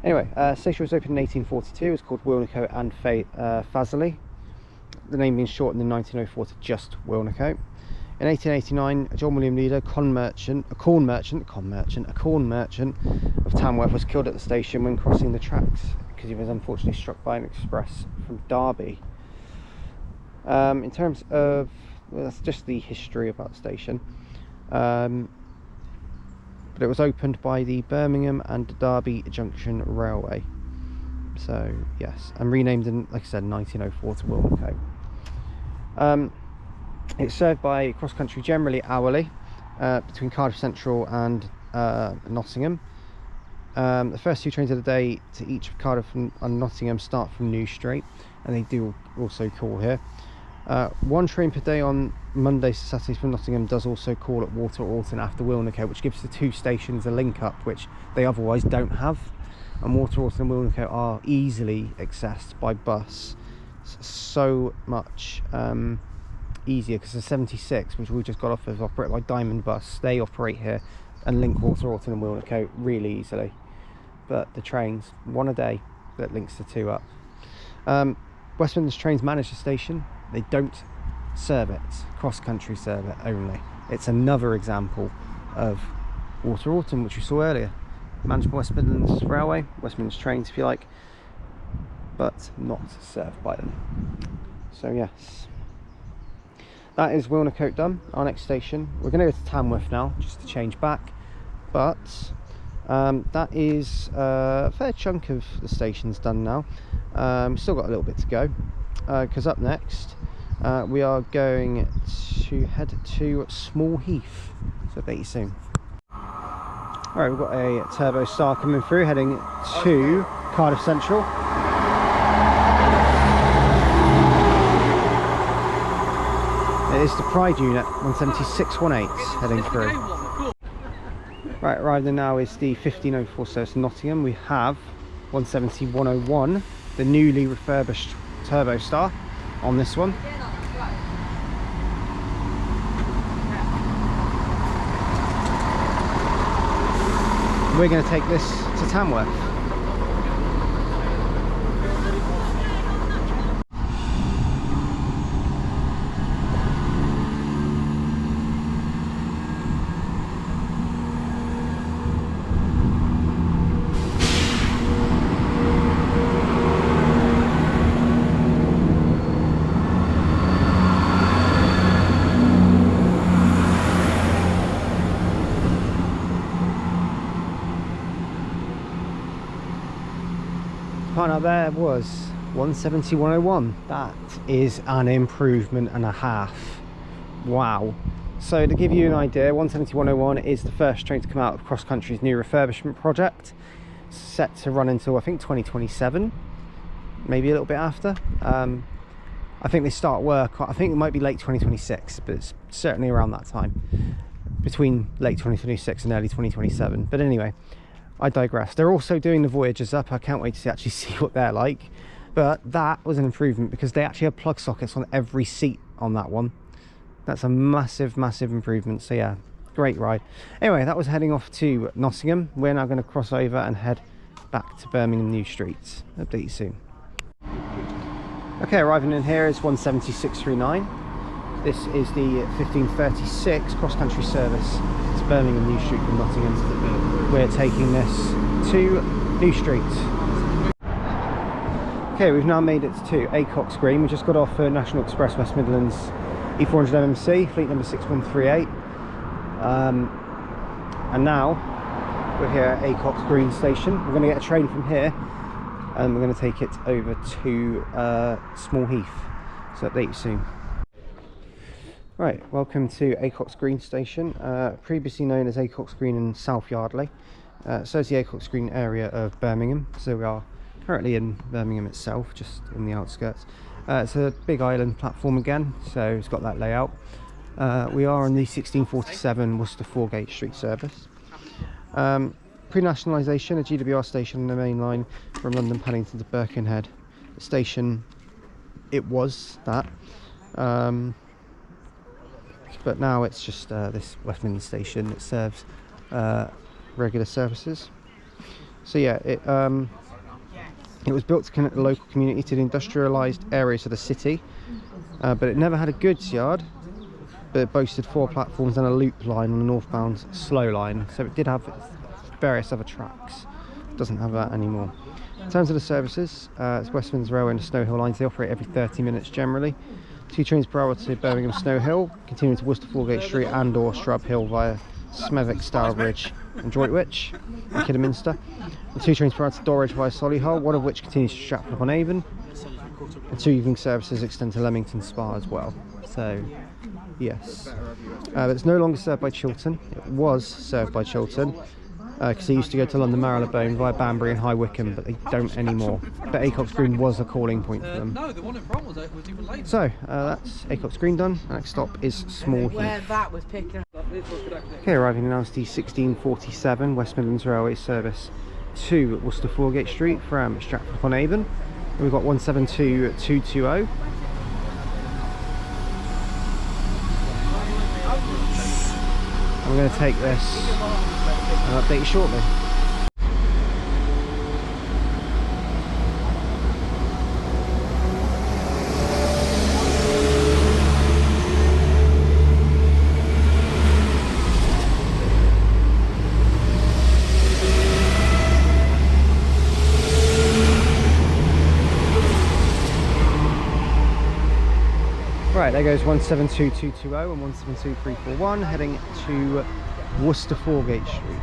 Anyway, station was opened in 1842. It was called Wilnecote and Fazeley, the name being shortened in 1904 to just Wilnecote. In 1889, John William Leader, a corn merchant of Tamworth, was killed at the station when crossing the tracks because he was unfortunately struck by an express from Derby. In terms of, well, that's just the history about the station. But it was opened by the Birmingham and Derby Junction Railway. So yes, and renamed in, like I said, 1904 to Wilnecote. It's served by cross-country generally hourly between Cardiff Central and Nottingham. The first 2 trains of the day to each of Cardiff and Nottingham start from New Street, and they do also call here. 1 train per day on Mondays to Saturdays from Nottingham does also call at Orton after Wilnecote, which gives the 2 stations a link up which they otherwise don't have. And Orton and Wilnecote are easily accessed by bus. So much easier, because the 76, which we just got off of, operated by Diamond Bus. They operate here and link Orton and Wilnecote really easily. But the trains, 1 a day that links the 2 up. West Midlands Trains manage the station. They don't serve it. Cross-country serve it only. It's another example of Orton, which we saw earlier. Managed by West Midlands Railway, West Midlands Trains if you like, but not served by them. So yes, that is Wilnecote done. Our next station, we're going to go to Tamworth now, just to change back, but that is a fair chunk of the stations done now. Still got a little bit to go, because up next we are going to head to Small Heath, so update you soon. Alright, we've got a turbo star coming through, heading to Cardiff Central. It is the Pride unit, 17618, heading through. Right, arriving now is the 1504 service Nottingham. We have 170-101, the newly refurbished turbo star on this one. We're going to take this to Tamworth. Now there was 170-101. That is an improvement and a half. Wow. So to give you an idea, 170-101 is the first train to come out of Cross Country's new refurbishment project, set to run until I think 2027, maybe a little bit after. I I think they start work, I think it might be late 2026, but it's certainly around that time, between late 2026 and early 2027. But anyway, I digress. They're also doing the Voyagers up. I can't wait to actually see what they're like. But that was an improvement because they actually have plug sockets on every seat on that one. That's a massive, massive improvement. So yeah, great ride. Anyway, that was heading off to Nottingham. We're now going to cross over and head back to Birmingham New Street. Update you soon. Okay, arriving in here is 17639. This is the 1536 cross-country service to Birmingham New Street from Nottingham. We're taking this to New Street. Okay, we've now made it to Acocks Green. We just got off National Express West Midlands E400 MMC, fleet number 6138. And now we're here at Acocks Green station. We're going to get a train from here and we're going to take it over to Small Heath. So update you soon. Right, welcome to Acocks Green station, previously known as Acocks Green in South Yardley. So it's the Acocks Green area of Birmingham. So we are currently in Birmingham itself, just in the outskirts. It's a big island platform again, so it's got that layout. We are on the 1647 Worcester 4-gauge street service. Pre-nationalisation, a GWR station on the main line from London Paddington to Birkenhead. The station, it was that. But now it's just this West Midlands station that serves regular services. So yeah, it was built to connect the local community to the industrialised areas of the city, but it never had a goods yard, but it boasted 4 platforms and a loop line on the northbound slow line, so it did have various other tracks. It doesn't have that anymore. In terms of the services, it's West Midlands Railway and the Snow Hill lines. They operate every 30 minutes generally. 2 trains per hour to Birmingham Snow Hill, continuing to Worcester 4-gauge Street and or Strub Hill via Smethwick, Stourbridge and Droitwich and Kidderminster. And 2 trains per hour to Dorridge via Solihull, one of which continues to Stratford upon Avon. And 2 evening services extend to Leamington Spa as well. So, yes. But it's no longer served by Chiltern. It was served by Chiltern because they used to go to London Marylebone via Banbury and High Wycombe, but they don't anymore. But Acocks Green was a calling point for them. No, the one in front was even later. So, that's Acocks Green done. Next stop is Small Where Heath. that was picking up. Okay, arriving now is the 1647 West Midlands Railway service to Worcester 4-gauge Street from Stratford upon Avon. We've got 172220. I'm going to take this and update you shortly. Right, there goes 172220 and 172341 heading to Worcester 4-gauge Street.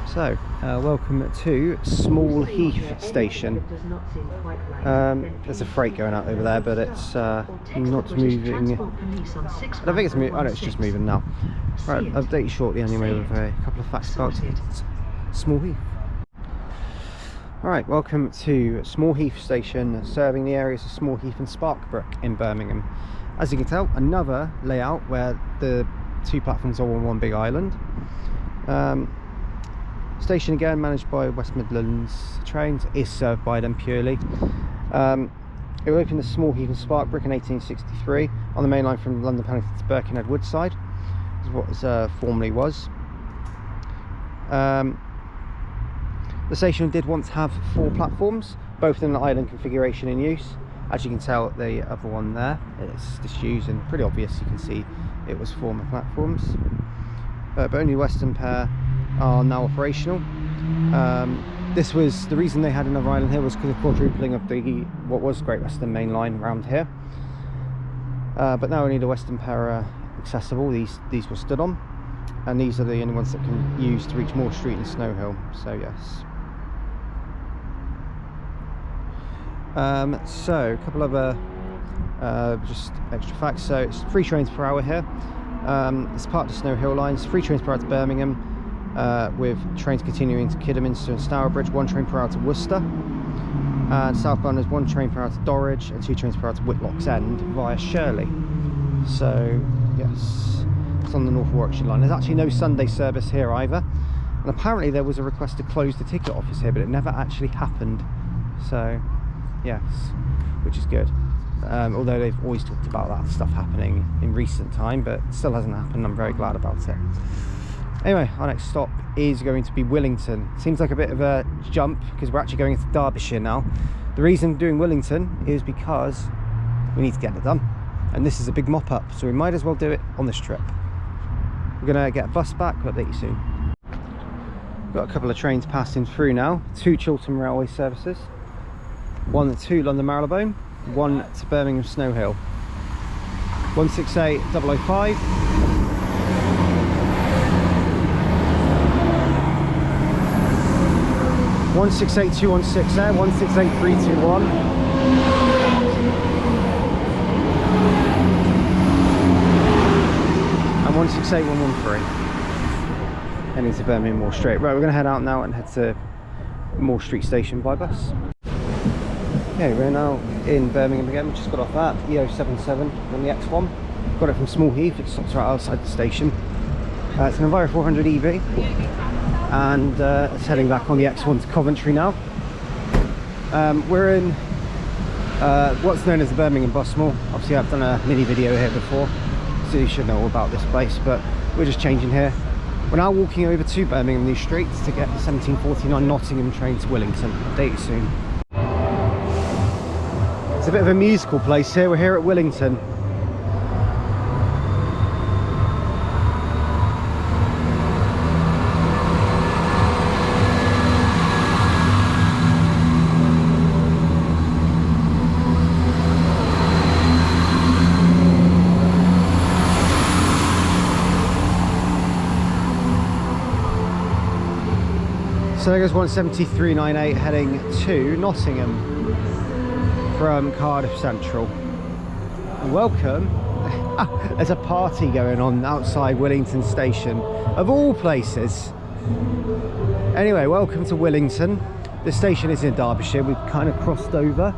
So, welcome to Small Heath station. There's a freight going out over there, but it's not moving. I don't think it's moving. Oh no, it's just moving now. Right, I'll update you shortly anyway with a couple of facts about Small Heath. Alright, welcome to Small Heath station, serving the areas of Small Heath and Sparkbrook in Birmingham. As you can tell, another layout where the 2 platforms are on one big island. Station again managed by West Midlands Trains, is served by them purely. It opened as Small Heath and Sparkbrook in 1863 on the main line from London Paddington to Birkenhead Woodside, is what it formerly was. The station did once have 4 platforms, both in the island configuration in use. As you can tell, the other one there, it's disused and pretty obvious. You can see it was former platforms. But only the western pair are now operational. This was the reason they had another island here, was because of quadrupling of the what was Great Western Main Line around here. But now only the western pair are accessible. These were stood on, and these are the only ones that can use to reach Moor Street and Snow Hill. So yes. So a couple of just extra facts. So it's 3 trains per hour here. It's part of the Snow Hill lines. 3 trains per hour to Birmingham, with trains continuing to Kidderminster and Stourbridge. 1 train per hour to Worcester. And southbound there's 1 train per hour to Dorridge and 2 trains per hour to Whitlock's End via Shirley. So yes, it's on the North Warwickshire line. There's actually no Sunday service here either, and apparently there was a request to close the ticket office here, but it never actually happened. So yes, which is good. Although they've always talked about that stuff happening in recent time, but it still hasn't happened. I'm very glad about it. Anyway, our next stop is going to be Willington. Seems like a bit of a jump because we're actually going into Derbyshire now. The reason we're doing Willington is because we need to get it done, and this is a big mop up, so we might as well do it on this trip. We're gonna get a bus back. We'll update you soon. Got a couple of trains passing through now. 2 Chiltern Railway services, 1 to London Marylebone, 1 to Birmingham Snow Hill. 168 005. 168-216 there, 168-321. And 168-113. Heading to Birmingham Moor Street. Right, we're going to head out now and head to Moor Street Station by bus. Okay, we're now in Birmingham again. We just got off that EO77 on the X1. Got it from Small Heath. It stops right outside the station. It's an Enviro 400 EV. And it's heading back on the X1 to Coventry now. We're in what's known as the Birmingham Bus Mall. Obviously I've done a mini video here before, so you should know all about this place, but we're just changing here. We're now walking over to Birmingham New Street to get the 1749 Nottingham train to Willington. Update you soon. It's a bit of a musical place here. We're here at Willington. So there goes 173.98 heading to Nottingham from Cardiff Central. And welcome. There's a party going on outside Willington Station, of all places. Anyway, welcome to Willington. The station is in Derbyshire. We've kind of crossed over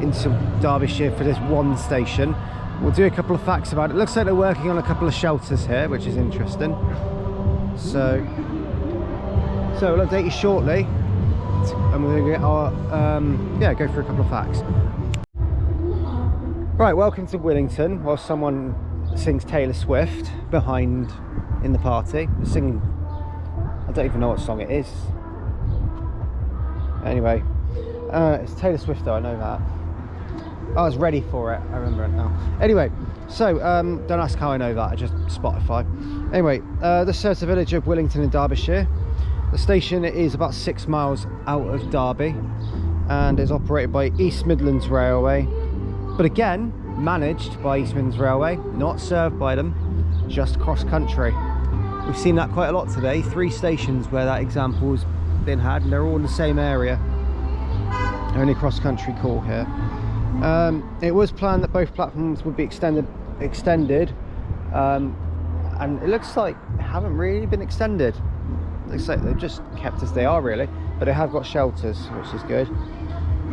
into Derbyshire for this one station. We'll do a couple of facts about it. Looks like they're working on a couple of shelters here, which is interesting. So we'll update you shortly, and we're going to get our go through a couple of facts. Right, welcome to Willington. While someone sings Taylor Swift behind in the party, singing, I don't even know what song it is. Anyway, it's Taylor Swift though, I know that. I was ready for it, I remember it now. Anyway, so don't ask how I know that, I just Spotify. Anyway, this serves the village of Willington in Derbyshire. The station is about 6 miles out of Derby and is operated by East Midlands Railway, but again managed by East Midlands Railway, not served by them, just CrossCountry. We've seen that quite a lot today. 3 stations where that example's been had, and they're all in the same area. Only CrossCountry call here. It was planned that both platforms would be extended, and it looks like they haven't really been extended. Looks like they've just kept as they are really, but they have got shelters, which is good.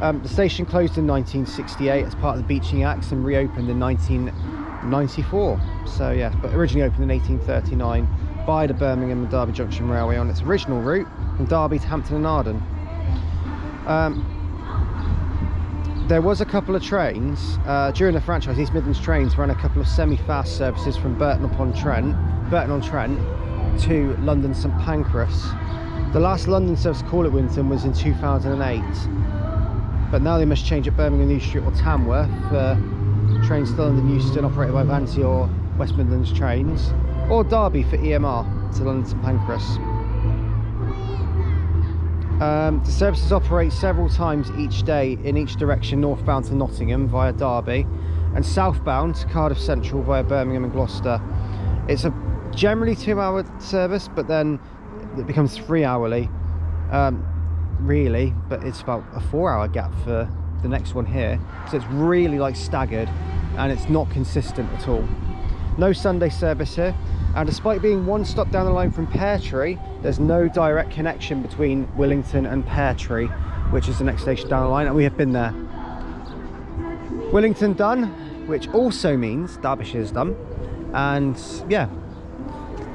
The station closed in 1968 as part of the Beeching Acts and reopened in 1994. So yes, but originally opened in 1839 by the Birmingham and Derby Junction Railway on its original route from Derby to Hampton and Arden. There was a couple of trains during the franchise. East Midlands Trains ran a couple of semi-fast services from Burton on Trent to London St Pancras. The last London service call at Willington was in 2008, but now they must change at Birmingham New Street or Tamworth for trains to London Euston operated by Avanti or West Midlands Trains, or Derby for EMR to London St Pancras. The services operate several times each day in each direction, northbound to Nottingham via Derby and southbound to Cardiff Central via Birmingham and Gloucester. It's a generally 2-hour service, but then it becomes 3-hourly really, but it's about a 4-hour gap for the next one here, so it's really like staggered and it's not consistent at all. No Sunday service here, and despite being one stop down the line from Pear Tree, there's no direct connection between Willington and Pear Tree. which is the next station down the line, and we have been there. Willington done, which also means Derbyshire's done, and yeah.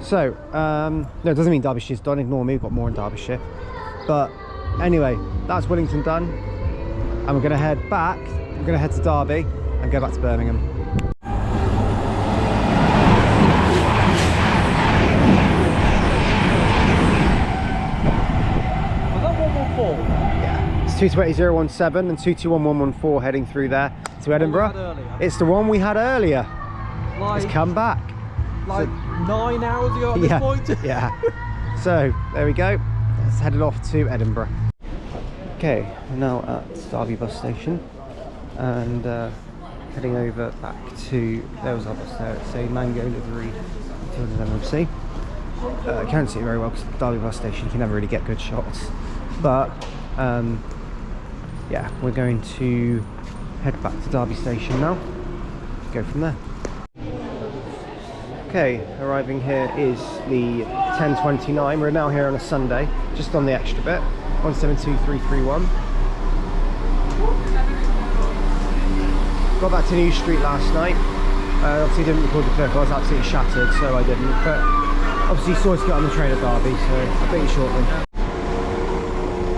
So, no, it doesn't mean Derbyshire's done, ignore me, we've got more in Derbyshire. But anyway, that's Willington done, and we're going to head back, we're going to head to Derby and go back to Birmingham. Was that 114? Yeah, it's 228017 and 221114 heading through there to Edinburgh. It's the one we had earlier. It's come back. Like 9 hours ago at this point? Yeah. So, there we go. Let's head it off to Edinburgh. Okay, we're now at Derby bus station and heading over back to, there was our bus there, it's a Mango livery to the MMC. I can't see it very well because Derby bus station you can never really get good shots, but yeah, we're going to head back to Derby station now, go from there. Okay, arriving here is the 10:29. We're now here on a Sunday, just on the extra bit, 172331. Got back to New Street last night. Obviously didn't record the clip, I was absolutely shattered, so I didn't. But obviously saw us get on the train at Derby, so I'll update you shortly.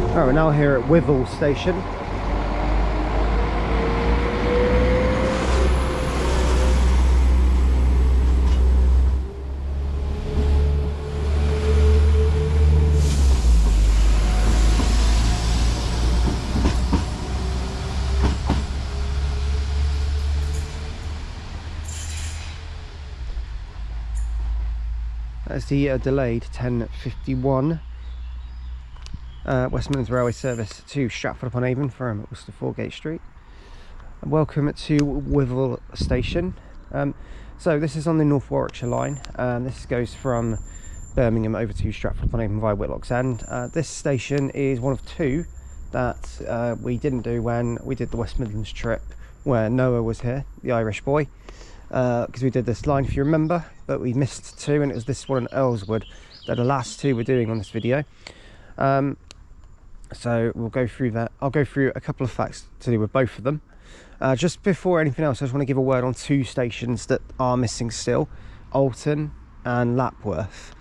Alright, we're now here at Wythall station. That's the delayed 10:51 West Midlands Railway service to Stratford upon Avon from Worcester Foregate Street. And welcome to Wythall station. So this is on the North Warwickshire line. This goes from Birmingham over to Stratford upon Avon via Whitlock's End. This station is one of two that we didn't do when we did the West Midlands trip, where Noah was here, the Irish boy. Because we did this line, if you remember, but we missed two, and it was this one in Earlswood. They're the last two we're doing on this video. So we'll go through that. I'll go through a couple of facts to do with both of them. Just before anything else, I just want to give a word on two stations that are missing still, Orton and Lapworth.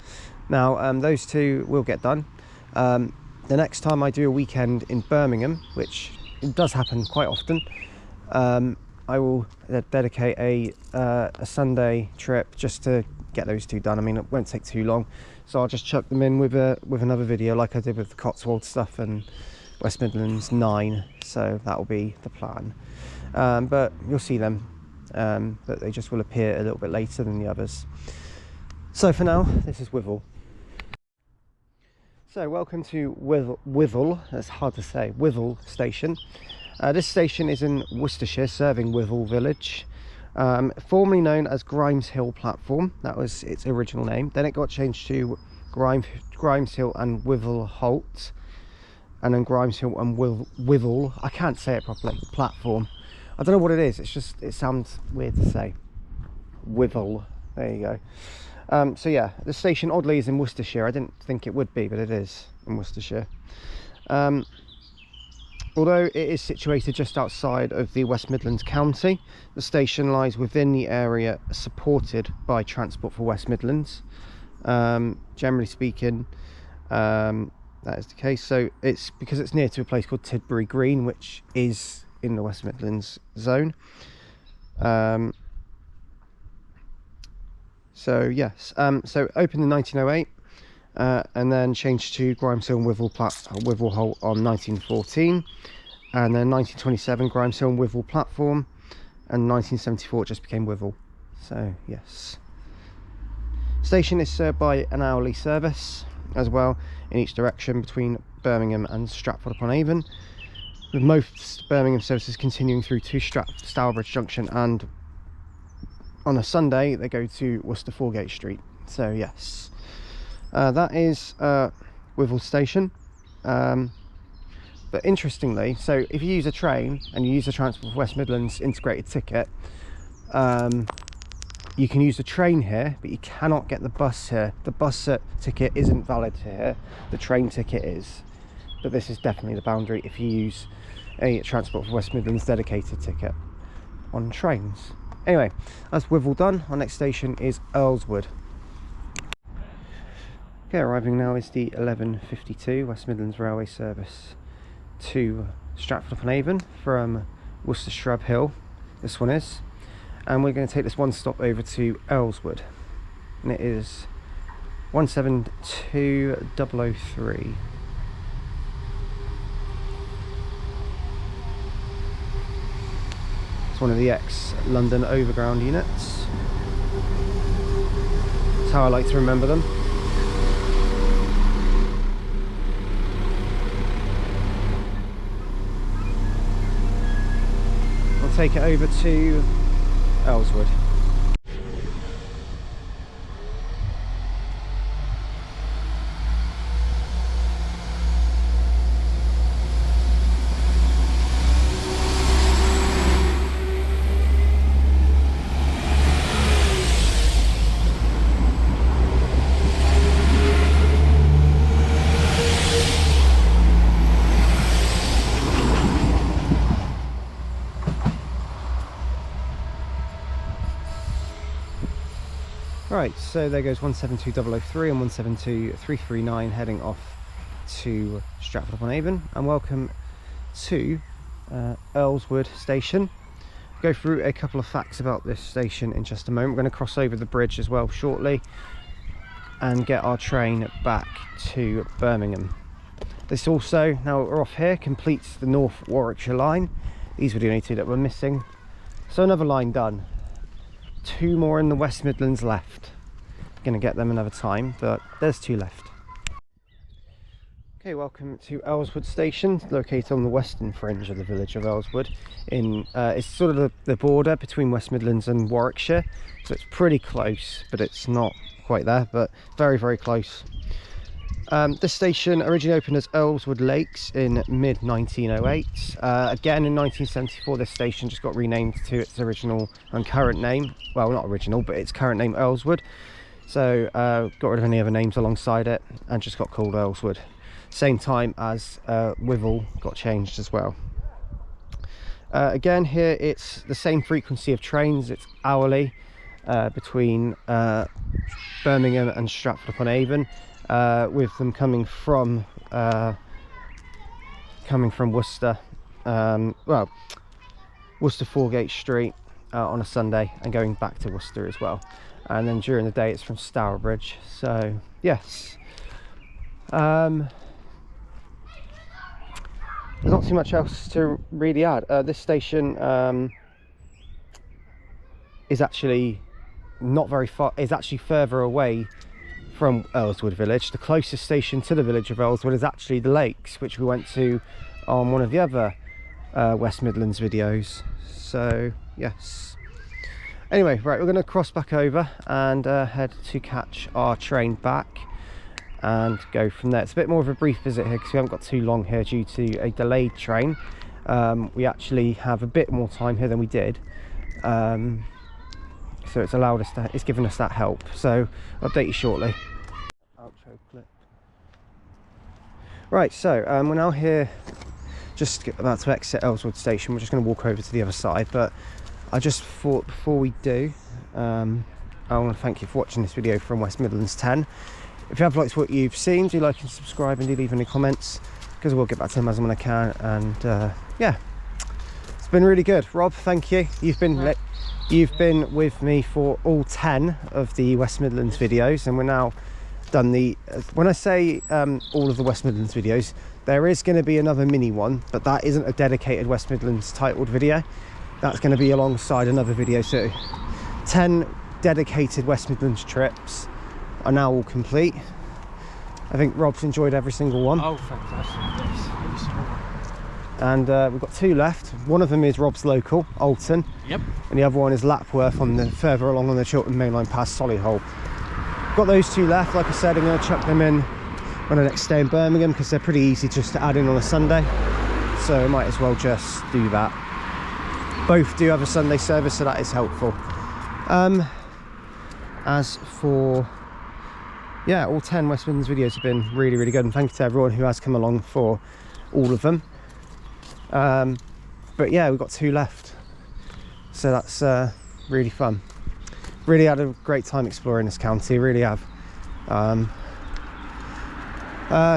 Now those two will get done. The next time I do a weekend in Birmingham, which it does happen quite often, I will dedicate a Sunday trip just to get those two done. I mean, it won't take too long, so I'll just chuck them in with another video like I did with the Cotswold stuff and West Midlands 9. So that will be the plan. But you'll see them, but they just will appear a little bit later than the others. So for now, this is Wythall. So welcome to Wythall. That's hard to say. Wythall station. This station is in Worcestershire, serving Wythall village, formerly known as Grimes Hill Platform. That was its original name. Then it got changed to Grimes Hill and Wythall Halt, and then Grimes Hill and Wythall. I can't say it properly. Platform. I don't know what it is. It's just, it sounds weird to say. Wythall. There you go. So yeah, the station oddly is in Worcestershire. I didn't think it would be, but it is in Worcestershire. Although it is situated just outside of the West Midlands county, the station lies within the area supported by Transport for West Midlands. Generally speaking, that is the case. So it's because it's near to a place called Tidbury Green, which is in the West Midlands zone. So yes, so opened in 1908. And then changed to Grimes Hill and Wythall Halt on 1914, and then 1927 Grimes Hill and Wythall Platform, and 1974 it just became Wythall. So yes, station is served by an hourly service as well in each direction between Birmingham and Stratford upon Avon, with most Birmingham services continuing through to Stourbridge Junction, and on a Sunday they go to Worcester Foregate Street. So yes. That is Wythall station, but interestingly, so if you use a train and you use the Transport for West Midlands integrated ticket, you can use the train here, but you cannot get the bus here. The bus ticket isn't valid here, the train ticket is. but this is definitely the boundary if you use a Transport for West Midlands dedicated ticket on trains. Anyway, that's Wythall done. Our next station is Earlswood. Okay, arriving now is the 11:52 West Midlands Railway service to Stratford-upon-Avon from Worcester Shrub Hill. This one is, and we're going to take this one stop over to Earlswood, and it is 172003. It's one of the ex-London Overground units. That's how I like to remember them. I'll take it over to Earlswood. Right, so there goes 172003 and 172339 heading off to Stratford-upon-Avon, and welcome to Earlswood station. Go through a couple of facts about this station in just a moment. We're going to cross over the bridge as well shortly and get our train back to Birmingham. This also, now we're off here, completes the North Warwickshire line. These were the only two that were missing, so another line done. 2 more in the West Midlands left. Gonna get them another time, but there's 2 left. Okay, welcome to Earlswood station, located on the western fringe of the village of Earlswood. It's sort of the border between West Midlands and Warwickshire, so it's pretty close, but it's not quite there, but very, very close. This station originally opened as Earlswood Lakes in mid-1908. Again in 1974 this station just got renamed to its original and current name. Well, not original, but its current name, Earlswood. So got rid of any other names alongside it and just got called Earlswood. Same time as Wythall got changed as well. Again here it's the same frequency of trains, it's hourly between Birmingham and Stratford-upon-Avon. With them coming from Worcester, Worcester Foregate Street on a Sunday and going back to Worcester as well, and then during the day it's from Stourbridge. So yes, there's not too much else to really add. This station is actually not very far, is actually further away from Earlswood village. The closest station to the village of Earlswood is actually the Lakes, which we went to on one of the other West Midlands videos. So yes, anyway, right, we're going to cross back over and head to catch our train back and go from there. It's a bit more of a brief visit here because we haven't got too long here due to a delayed train. We actually have a bit more time here than we did, so it's allowed us to, it's given us that help. So I'll update you shortly. Outro clip. Right, so we're now here, just about to exit Earlswood station. We're just going to walk over to the other side, but I just thought before we do, I want to thank you for watching this video from West Midlands 10. If you have liked what you've seen, do like and subscribe, and do leave any comments, because I will get back to them as and when I can. And yeah, it's been really good. Rob, thank you. You've been with me for all 10 of the West Midlands videos, and we're now done the when I say all of the West Midlands videos, there is going to be another mini one, but that isn't a dedicated West Midlands titled video. That's going to be alongside another video. So 10 dedicated West Midlands trips are now all complete. I think Rob's enjoyed every single one. Oh, fantastic. Yes. And we've got 2 left. One of them is Rob's local, Orton. Yep. And the other one is Lapworth on the further along on the Chiltern mainline past Solihull. Got those 2 left. Like I said, I'm going to chuck them in when I next stay in Birmingham because they're pretty easy just to add in on a Sunday. So I might as well just do that. Both do have a Sunday service, so that is helpful. As for yeah, all 10 West Midlands videos have been really, really good, and thank you to everyone who has come along for all of them. But yeah, we've got 2 left, so that's really fun. Really had a great time exploring this county, really have.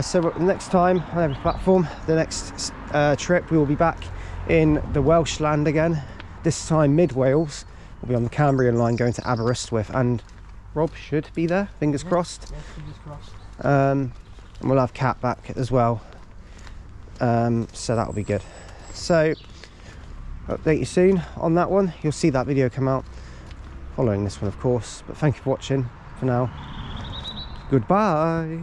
So next time on every platform, the next trip, we will be back in the Welsh land again, this time mid Wales. We'll be on the Cambrian line going to Aberystwyth, and Rob should be there, fingers crossed. Yes, fingers crossed. And we'll have Kat back as well, so that'll be good. So update you soon on that one. You'll see that video come out following this one, of course, but thank you for watching. For now, goodbye.